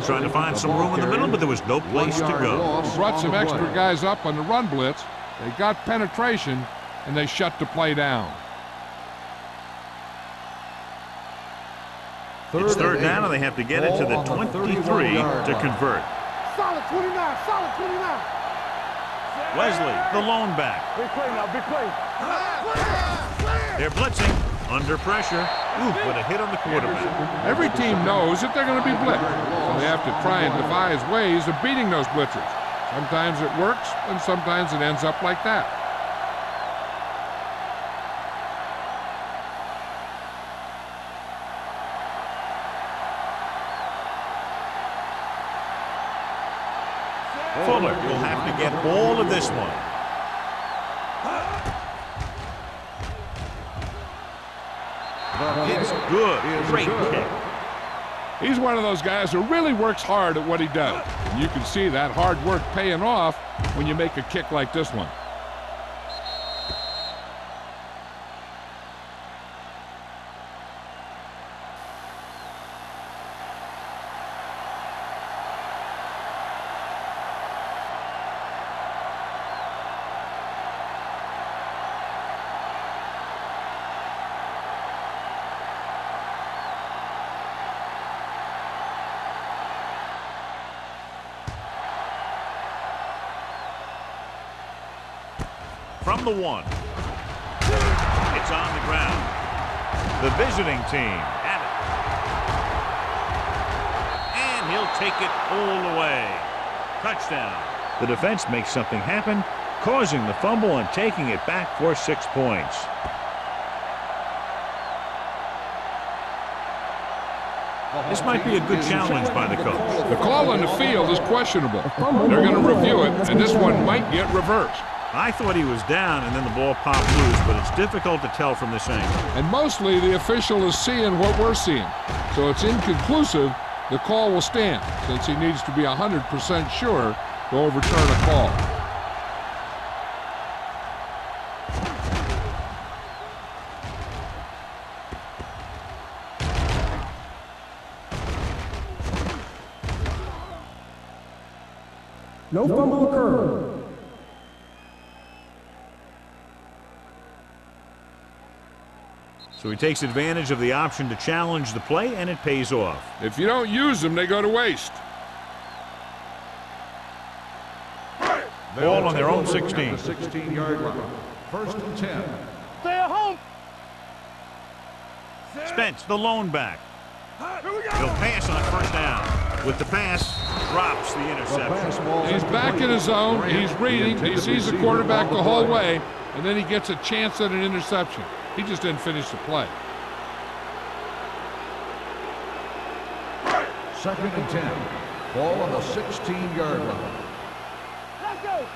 S1: Trying to find some room in the middle, but there was no place to go.
S4: Brought some extra guys up on the run blitz. They got penetration, and they shut the play down.
S1: It's third down, and they have to get it to the 23 to convert.
S3: Solid 29, solid 29.
S1: Wesley, the lone back.
S3: Big play now, big play.
S1: They're blitzing, under pressure. Ooh, but a hit on the quarterback.
S4: Every team knows that they're going to be blitzed, so they have to try and devise ways of beating those blitzers. Sometimes it works, and sometimes it ends up like that.
S1: Fuller will have to get all of this one. It's good. Great kick.
S4: He's one of those guys who really works hard at what he does. And you can see that hard work paying off when you make a kick like this one.
S1: From the 1. It's on the ground. The visiting team at it. And he'll take it all the way. Touchdown. The defense makes something happen, causing the fumble and taking it back for 6 points. This might be a good challenge by the coach.
S4: The call on the field is questionable. They're going to review it, and this one might get reversed.
S1: I thought he was down and then the ball popped loose, but it's difficult to tell from this angle.
S4: And mostly the official is seeing what we're seeing. So it's inconclusive. The call will stand since he needs to be 100% sure to overturn a call.
S6: No fumble occurred.
S1: So he takes advantage of the option to challenge the play, and it pays off.
S4: If you don't use them, they go to waste.
S1: Ball on their own 16.
S2: 16-yard line. First and 10.
S3: Stay at home.
S1: Spence, the lone back.
S3: Here we go.
S1: He'll pass on first down. With the pass, drops the interception.
S4: He's back in his zone. He's reading. He sees the quarterback the whole way, and then he gets a chance at an interception. He just didn't finish the play.
S2: Second and 10. Ball on the 16-yard line.
S3: Let's go.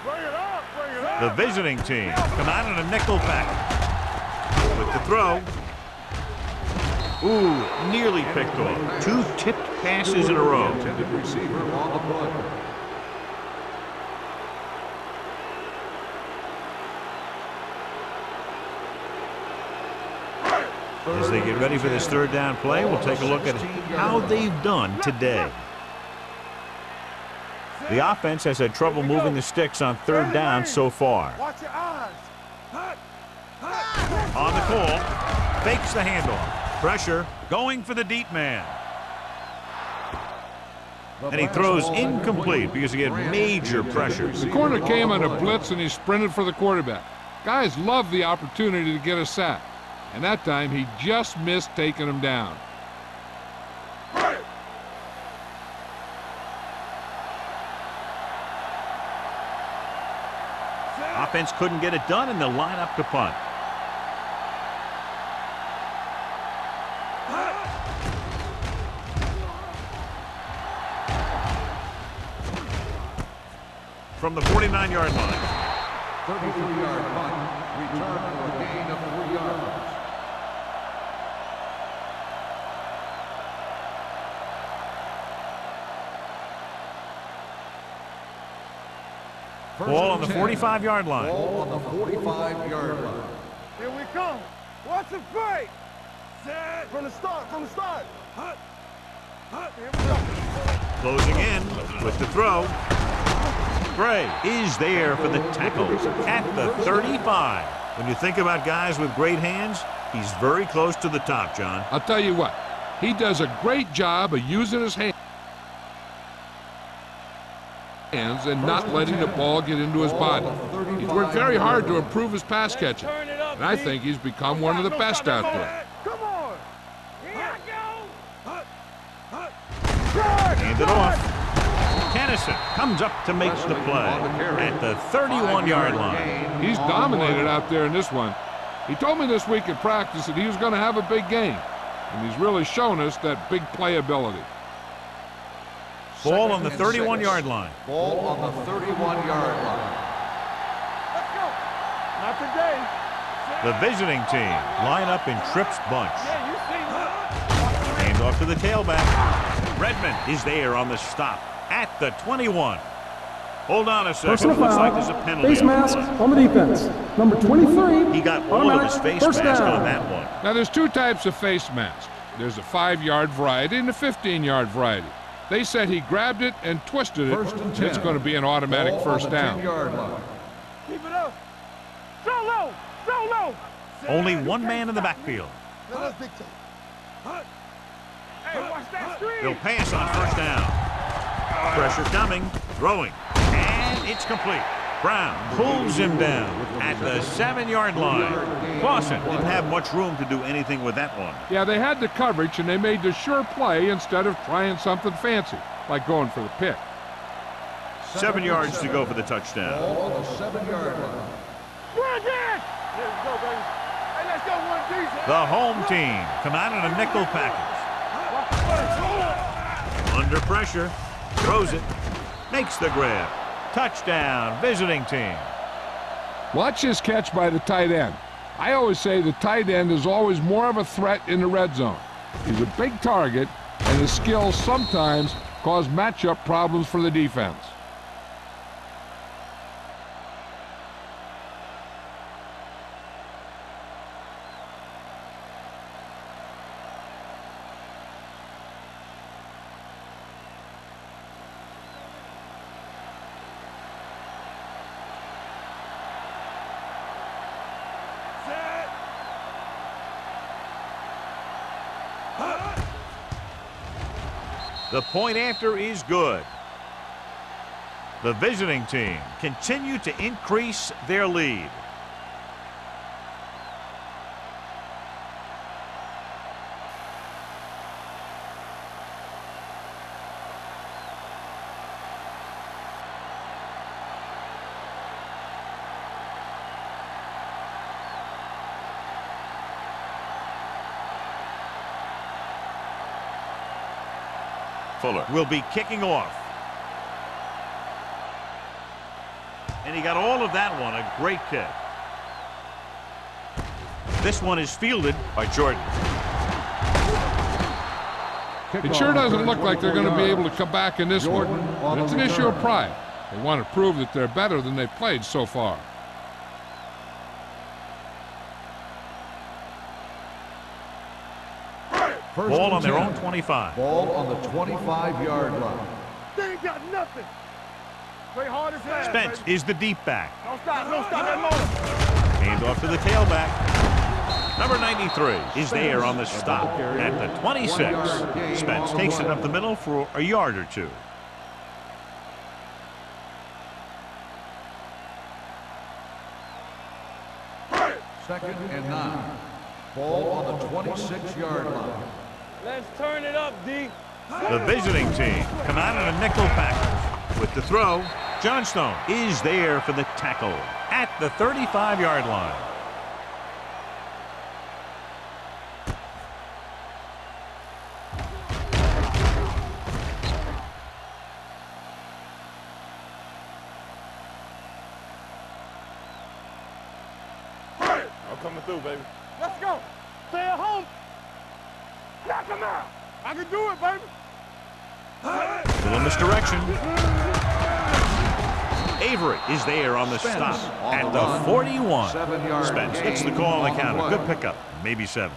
S3: Bring it up, bring it up.
S1: The visiting team come out in a nickel pack. With the throw. Ooh, nearly picked off. 2 tipped passes in a row.
S2: Intended receiver on the play.
S1: As they get ready for this third down play, we'll take a look at how they've done today. The offense has had trouble moving the sticks on third down so far.
S3: Watch your eyes.
S1: On the call, fakes the handoff. Pressure, going for the deep man. And he throws incomplete because he had major pressures.
S4: The corner came on a blitz, and he sprinted for the quarterback. Guys love the opportunity to get a sack. And that time, he just missed taking him down.
S1: Offense couldn't get it done, and they'll line up to punt. From the 49-yard line.
S2: 33-yard punt. Return for a gain of 3 yards.
S1: Ball on the 45-yard line.
S2: Ball on the 45-yard line.
S3: Here we come. Watch the fight. Set. From the start. Here we go.
S1: Closing in with the throw. Gray is there for the tackle at the 35. When you think about guys with great hands, he's very close to the top, John.
S4: I'll tell you what, he does a great job of using his hands and not letting the ball get into his body. He's worked very hard to improve his pass catching, and I think he's become one of the best out there.
S3: Come on.
S5: Here I go.
S1: Hand it off. Kennison comes up to make the play at the 31-yard line.
S4: He's dominated out there in this one. He told me this week at practice that he was going to have a big game, and he's really shown us that big playability.
S1: Ball on the 31-yard line.
S2: Ball on the 31-yard line.
S3: Let's go. Not today.
S1: The visiting team line up in Tripp's bunch.
S5: Yeah, you see what?
S1: Hand off to the tailback. Redmond is there on the stop at the 21. Hold on a second.
S6: Personal
S1: Looks like
S6: foul.
S1: there's a penalty.
S6: Face mask on the defense. Number 23.
S1: He got all of his face
S6: First
S1: mask
S6: down.
S1: on that one.
S4: Now, there's two types of face masks. There's a 5-yard variety and a 15-yard variety. They said he grabbed it and twisted it.
S2: First and 10.
S4: It's going to be an automatic
S2: Ball
S4: first
S2: on the
S4: down.
S2: 10-yard line.
S3: Keep it up. So low. So low.
S1: Only one man in the backfield.
S3: Let us dictate. Hey, watch that screen.
S1: He'll pass on first down. Pressure coming, throwing, and it's complete. Brown pulls him down at the 7-yard line. Clausen didn't have much room to do anything with that one.
S4: Yeah, they had the coverage, and they made the sure play instead of trying something fancy, like going for the pick.
S1: 7 yards to go for the touchdown.
S2: Ball on the 7-yard line.
S3: Run it. There we go, baby. Hey, let's go, one decent.
S1: The home team come out in a nickel package. Under pressure, throws it, makes the grab. Touchdown, visiting team.
S4: Watch his catch by the tight end. I always say the tight end is always more of a threat in the red zone. He's a big target, and his skills sometimes cause matchup problems for the defense.
S1: The point after is good. The visiting team continue to increase their lead. Fuller will be kicking off. And he got all of that one, a great kick. This one is fielded by Jordan.
S4: It sure doesn't look like they're going to be able to come back in this one. And it's an issue of pride. They want to prove that they're better than they've played so far.
S1: Ball on their own 25.
S2: Ball on the 25-yard line.
S3: They ain't got nothing. Play hard and fast.
S1: Spence
S3: baby.
S1: is the deep back.
S3: Don't stop that motor.
S1: Hand off to the tailback. Number 93 is there on the stop at the 26. Spence takes it up the middle for a yard or two.
S2: Second and 9. Ball on the 26-yard line.
S5: Let's turn it up, D.
S1: The visiting team come out in a nickel package. With the throw, Johnstone is there for the tackle at the 35-yard line.
S3: I'm coming through, baby. Let's go. Stay at home. Knock him out. I can do it, baby.
S1: Little misdirection. Avery is there on the stop at the 41. Spence gets the call on the counter. Good pickup. Maybe 7.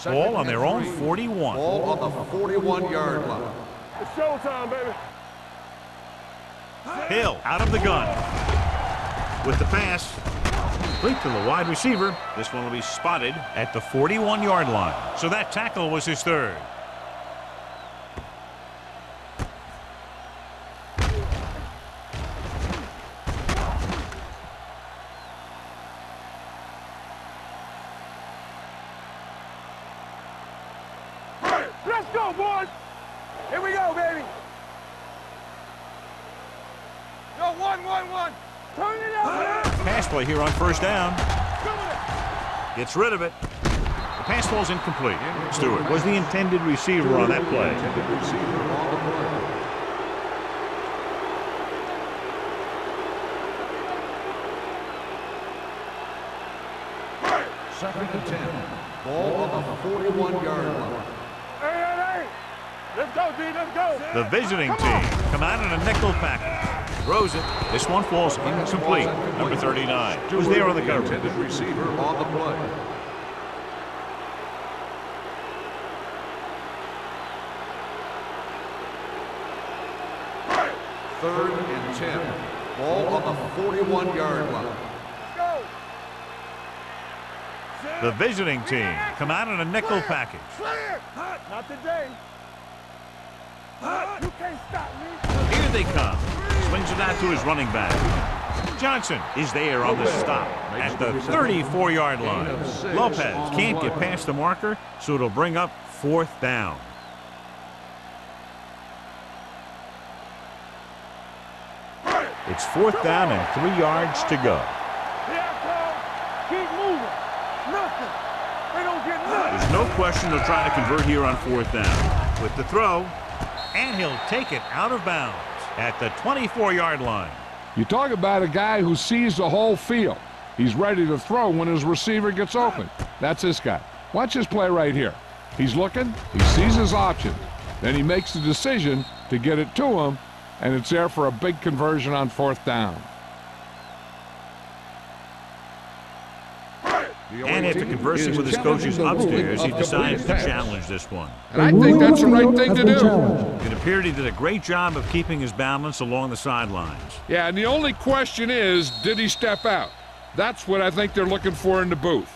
S1: Ball on their own 41.
S2: Ball on the 41-yard line.
S3: It's showtime, baby.
S1: Hill out of the gun with the pass. Complete to the wide receiver. This one will be spotted at the 41-yard line. So that tackle was his 3rd.
S3: Let's go, boys. Here we go, baby. Go, 1-1-1. Turn it up.
S1: Pass play here on 1st down. Gets rid of it. The pass ball's incomplete. Stewart was the intended receiver on that play.
S2: Second and 10. Ball on the 41-yard line.
S3: Hey. Let's go, D. Let's go.
S1: The visiting team come out in a nickel package. Throws it. This one falls incomplete. Number 39 was there on the coverage.
S2: Intended receiver on the play. Third and 10. Ball on the 41-yard line.
S3: Go.
S1: The visiting team come out in a nickel package.
S3: Clear. Not today. You can't stop me.
S1: Here they come. Swings it out to his running back. Johnson is there on the stop at the 34-yard line. Lopez can't get past the marker, so it'll bring up 4th down. It's 4th down and 3 yards to go.
S3: Here I come. Keep moving. Nothing. They don't get nothing.
S1: There's no question they'll try to convert here on 4th down. With the throw, and he'll take it out of bounds at the 24-yard line.
S4: You talk about a guy who sees the whole field. He's ready to throw when his receiver gets open. That's this guy. Watch his play right here. He's looking, he sees his options, then he makes the decision to get it to him, and it's there for a big conversion on 4th down.
S1: And after conversing with his coaches upstairs, he decides to challenge this one.
S4: And I think that's the right thing to do.
S1: It appeared he did a great job of keeping his balance along the sidelines.
S4: Yeah, and the only question is, did he step out? That's what I think they're looking for in the booth.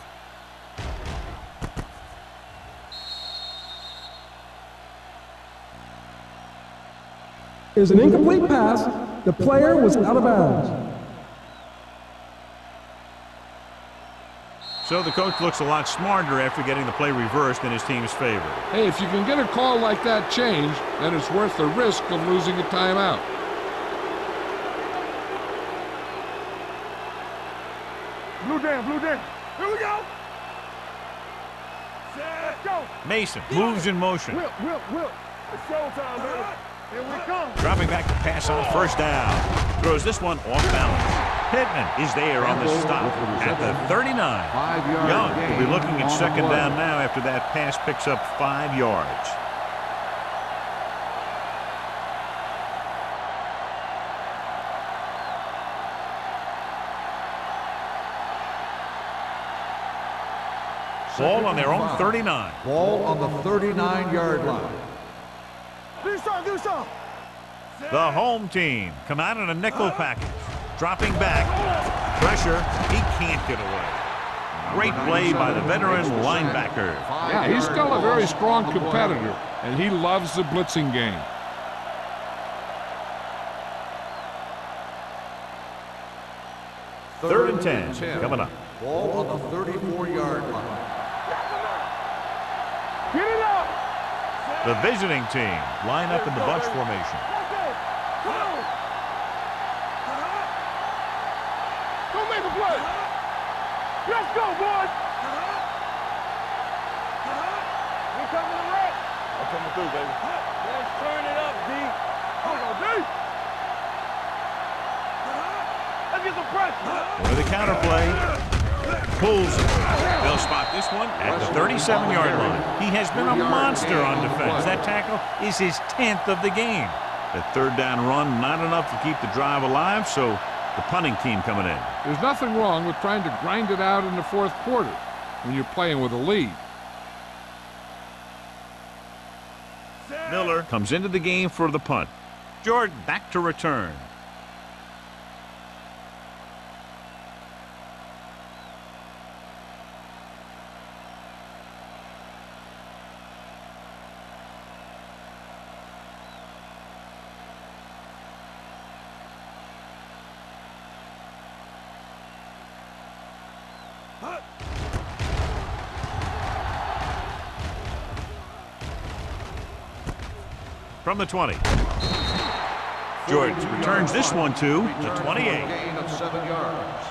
S6: Is an incomplete pass. The player was out of bounds.
S1: So the coach looks a lot smarter after getting the play reversed in his team's favor.
S4: Hey, if you can get a call like that changed, then it's worth the risk of losing a timeout.
S3: Blue down. Here we go. Let's go.
S1: Mason moves in motion.
S3: Whip. It's showtime, baby. Here we come.
S1: Dropping back to pass on 1st down. Throws this one off balance. Pittman is there on the stop at the 39. Young will be looking at 2nd down now after that pass picks up 5 yards. Ball on their own 39.
S2: Ball on the 39-yard line.
S3: Do something.
S1: The home team come out in a nickel package. Dropping back. Pressure. He can't get away. Great play by the veteran linebacker.
S4: Yeah, he's still a very strong competitor, and he loves the blitzing game.
S2: Third
S1: and 10 coming up.
S2: Ball on the 34-yard line.
S3: Get it up.
S1: The visiting team line up in the bunch formation.
S3: Go make a play. Let's go, boys. We coming to red.
S5: I'm coming through, baby. Let's turn it up, D.
S3: Hold on, D. Let's get some pressure.
S1: With the counter play. Pulls. They'll spot this one at the 37-yard line. He has been a monster on defense. That tackle is his 10th of the game. The third down run, not enough to keep the drive alive, so the punting team coming in.
S4: There's nothing wrong with trying to grind it out in the fourth quarter when you're playing with a lead.
S1: Miller comes into the game for the punt. Jordan back to return. From the 20. George returns this one to the 28.
S2: Gain of 7 yards.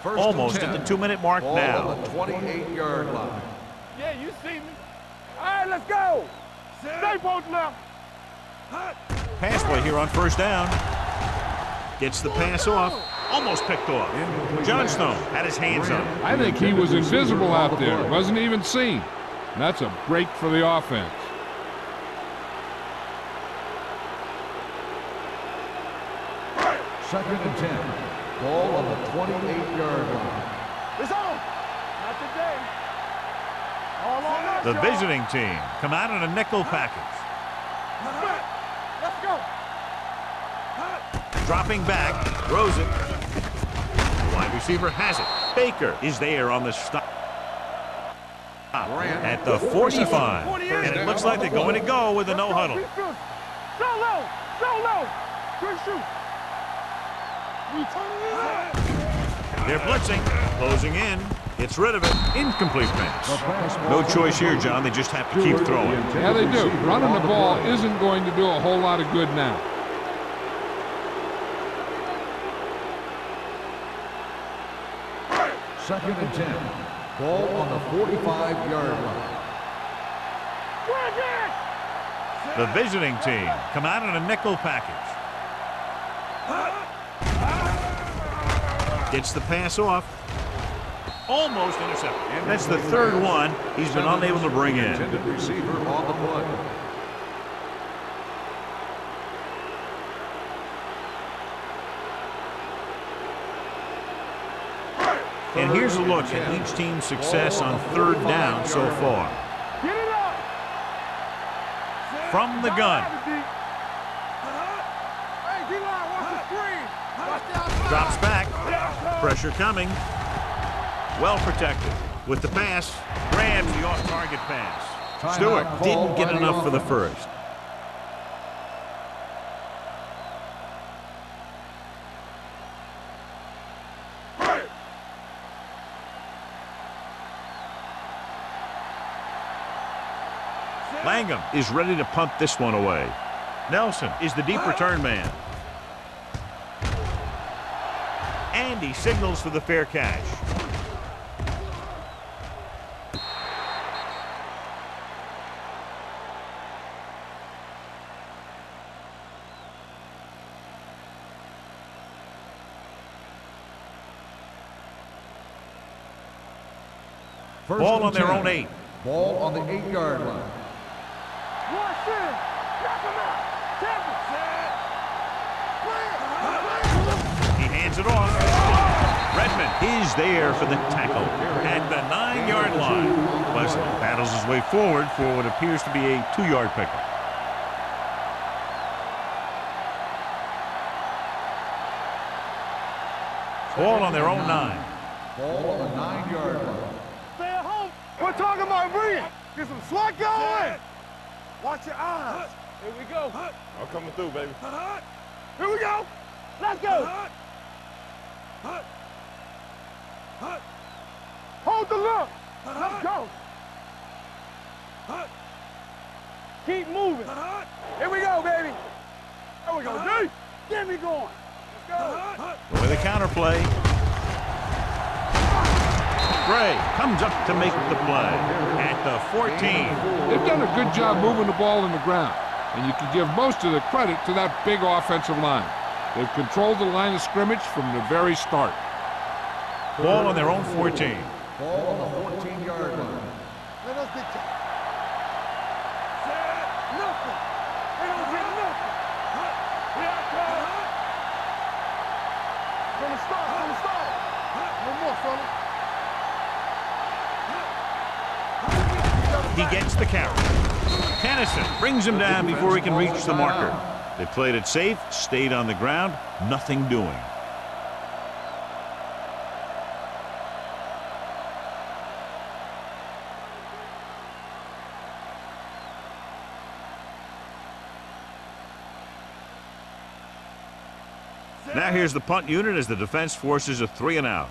S2: First
S1: Almost
S2: and 10.
S1: at the 2-minute mark
S2: Ball
S1: now.
S2: on the 28-yard line.
S5: Yeah, you see me.
S3: All right, let's go. Stay both left.
S1: Pass play here on first down. Gets the pass off. Almost picked off. Johnstone had his hands up.
S4: I think he was invisible out there. Wasn't even seen. And that's a break for the offense.
S2: Second and 10. Ball on the 28-yard line.
S3: It's on. Not today. All on us,
S1: The
S3: y'all.
S1: visiting team come out in a nickel package.
S3: Let's go.
S1: Dropping back, throws it. The wide receiver has it. Baker is there on the stop. At the 45. And it looks like they're going to go with a no huddle.
S3: Solo. Solo. Good shoot.
S1: They're blitzing, closing in, gets rid of it, incomplete pass. No choice here, John, they just have to keep throwing.
S4: Yeah, they do. Running the ball isn't going to do a whole lot of good now.
S2: Second and 10. Ball on the 45-yard line.
S1: The visiting team come out in a nickel package. Gets the pass off. Almost intercepted. That's the third one he's been unable to bring in.
S2: Intended receiver on the play.
S1: And here's a look at each team's success on third down so far.
S3: Get it up.
S1: From the gun.
S3: Hey, D-line, watch the screen. Watch the outside.
S1: Drops back. Pressure coming. Well protected. With the pass, grabs the off-target pass. Stewart didn't get enough for the first. Langham is ready to punt this one away. Nelson is the deep return man. And he signals for the fair catch. Ball on their own 8.
S2: Ball on the 8-yard line.
S3: Watch in. Knock him out. Tap it.
S1: He hands it off. Redmond is there for the tackle at the 9-yard line. Wesley battles his way forward for what appears to be a 2-yard pickup. Ball on their own 9.
S2: Ball on the 9-yard line.
S3: Stay at home. We're talking about bringing. Get some swat going. Watch your eyes.
S5: Here we go. I'm coming through, baby.
S3: Here we go. Let's go. Hold the look. Let's go. Keep moving. Here we go, baby. There we go, D. Get me going. Let's go.
S1: With a counterplay. Gray comes up to make the play at the 14.
S4: They've done a good job moving the ball in the ground, and you can give most of the credit to that big offensive line. They've controlled the line of scrimmage from the very start.
S1: Ball on their own 14.
S2: Ball on the 14-yard line.
S3: Let us dictate. Nothing. They don't get nothing. Here I come. From the start. No more, fella.
S1: He gets the carry. Tennyson brings him down before he can reach the marker. They played it safe, stayed on the ground, nothing doing. Now here's the punt unit as the defense forces a 3-and-out.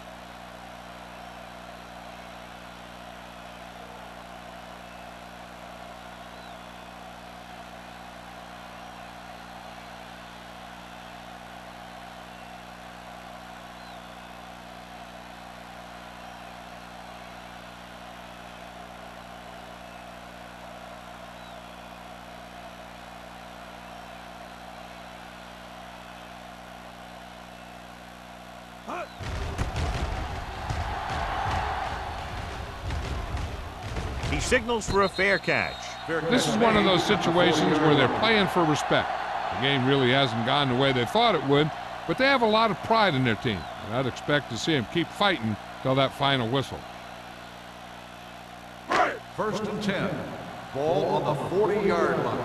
S1: He signals for a fair catch.
S4: This is one of those situations where they're playing for respect. The game really hasn't gone the way they thought it would, but they have a lot of pride in their team, and I'd expect to see them keep fighting till that final whistle.
S2: First and 10. Ball on the 40-yard line.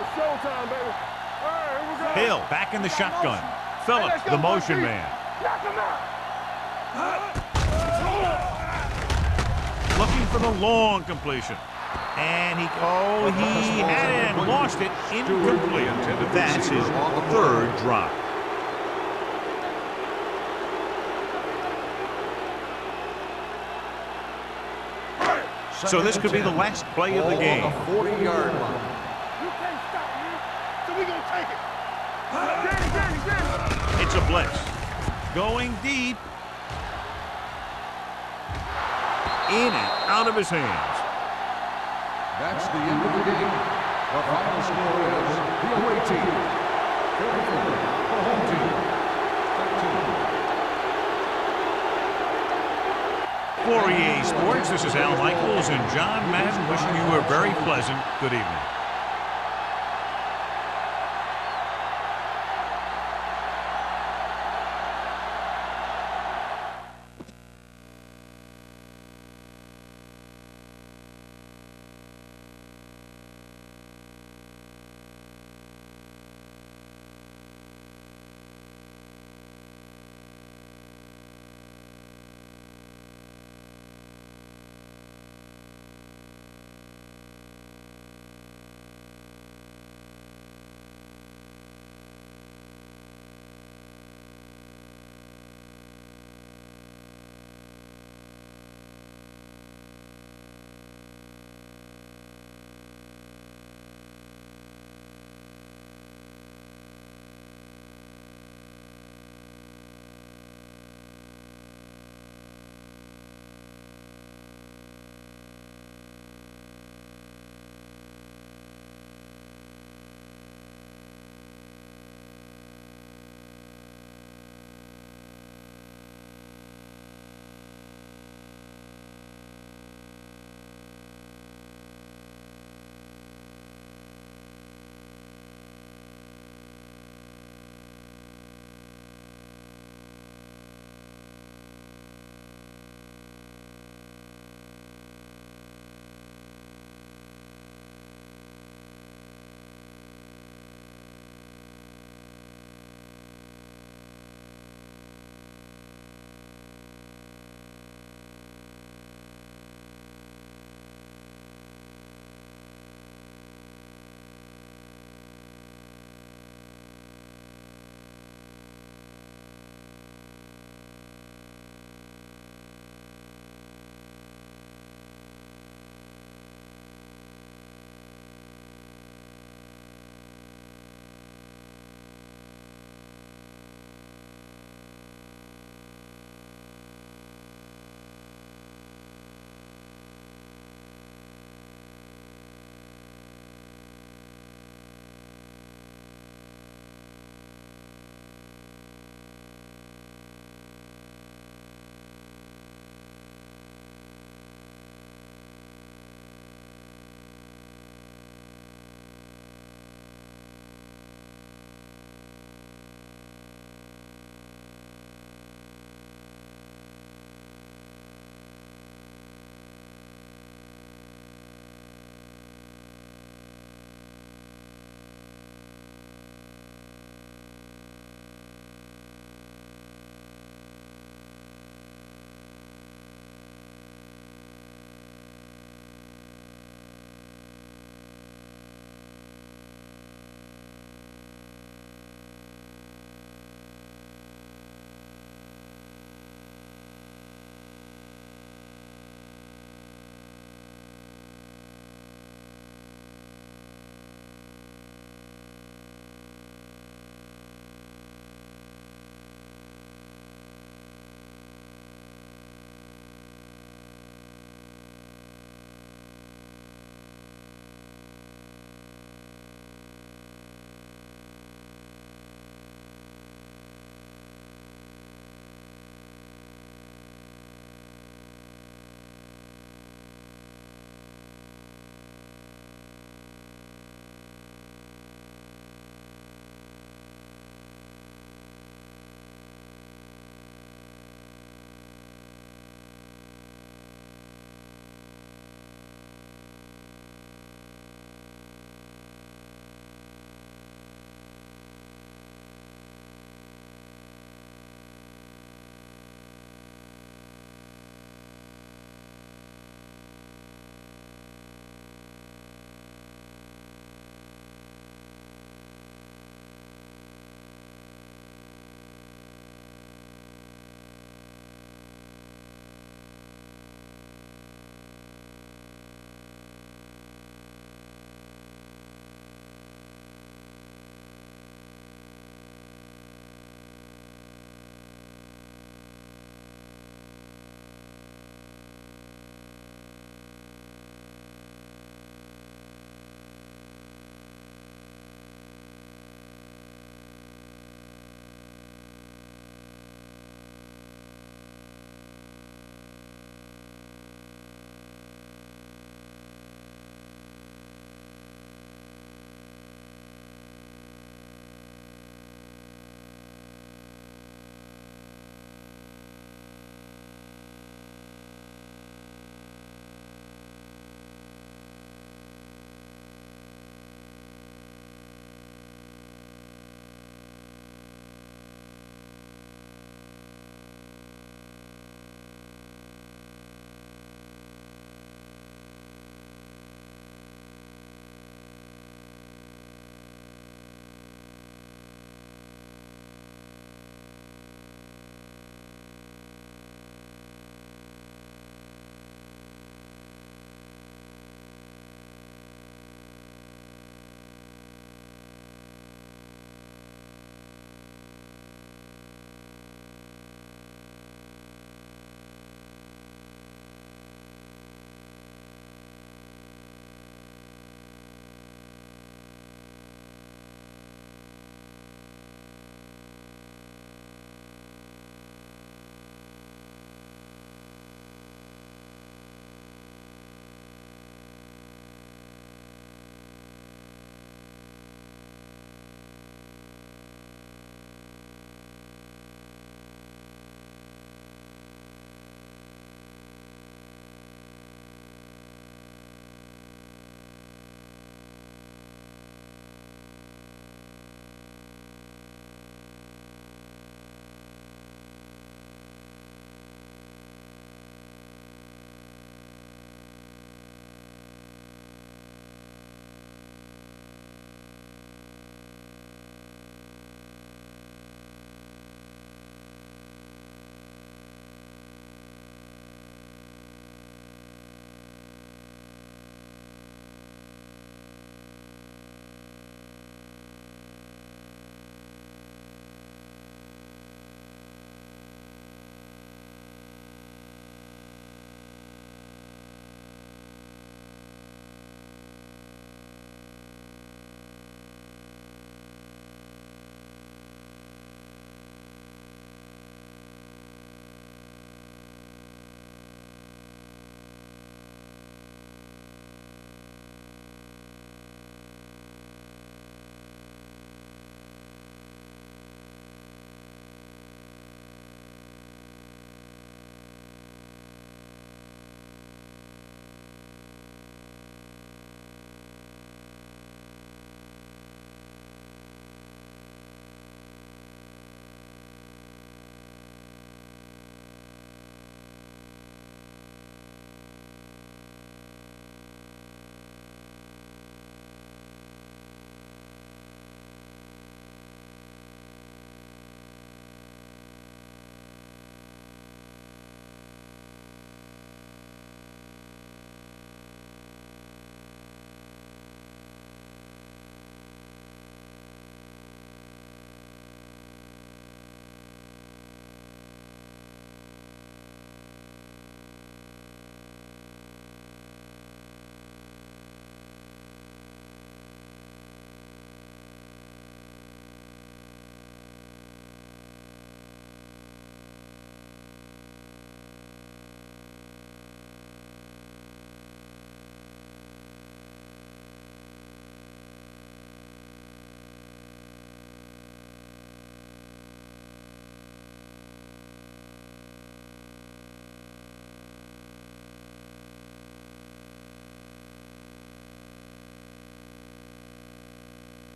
S3: It's showtime, baby. All right, here we go.
S1: Hill back in the shotgun. Phillips, the motion man.
S3: Knock him out.
S1: Looking for the long completion. And he had it and lost it. Incomplete. That's his third drop. So this could be the last play of the game.
S2: Ball on the 40-yard line.
S3: You can't stop me. So we gonna take it. Danny.
S1: It's a blitz. Going deep. In and out of his hands.
S2: That's the end of the game. The final score is the away team 44, the home team 13.
S1: For EA Sports, this is Al Michaels and John Madden wishing you a very pleasant good evening.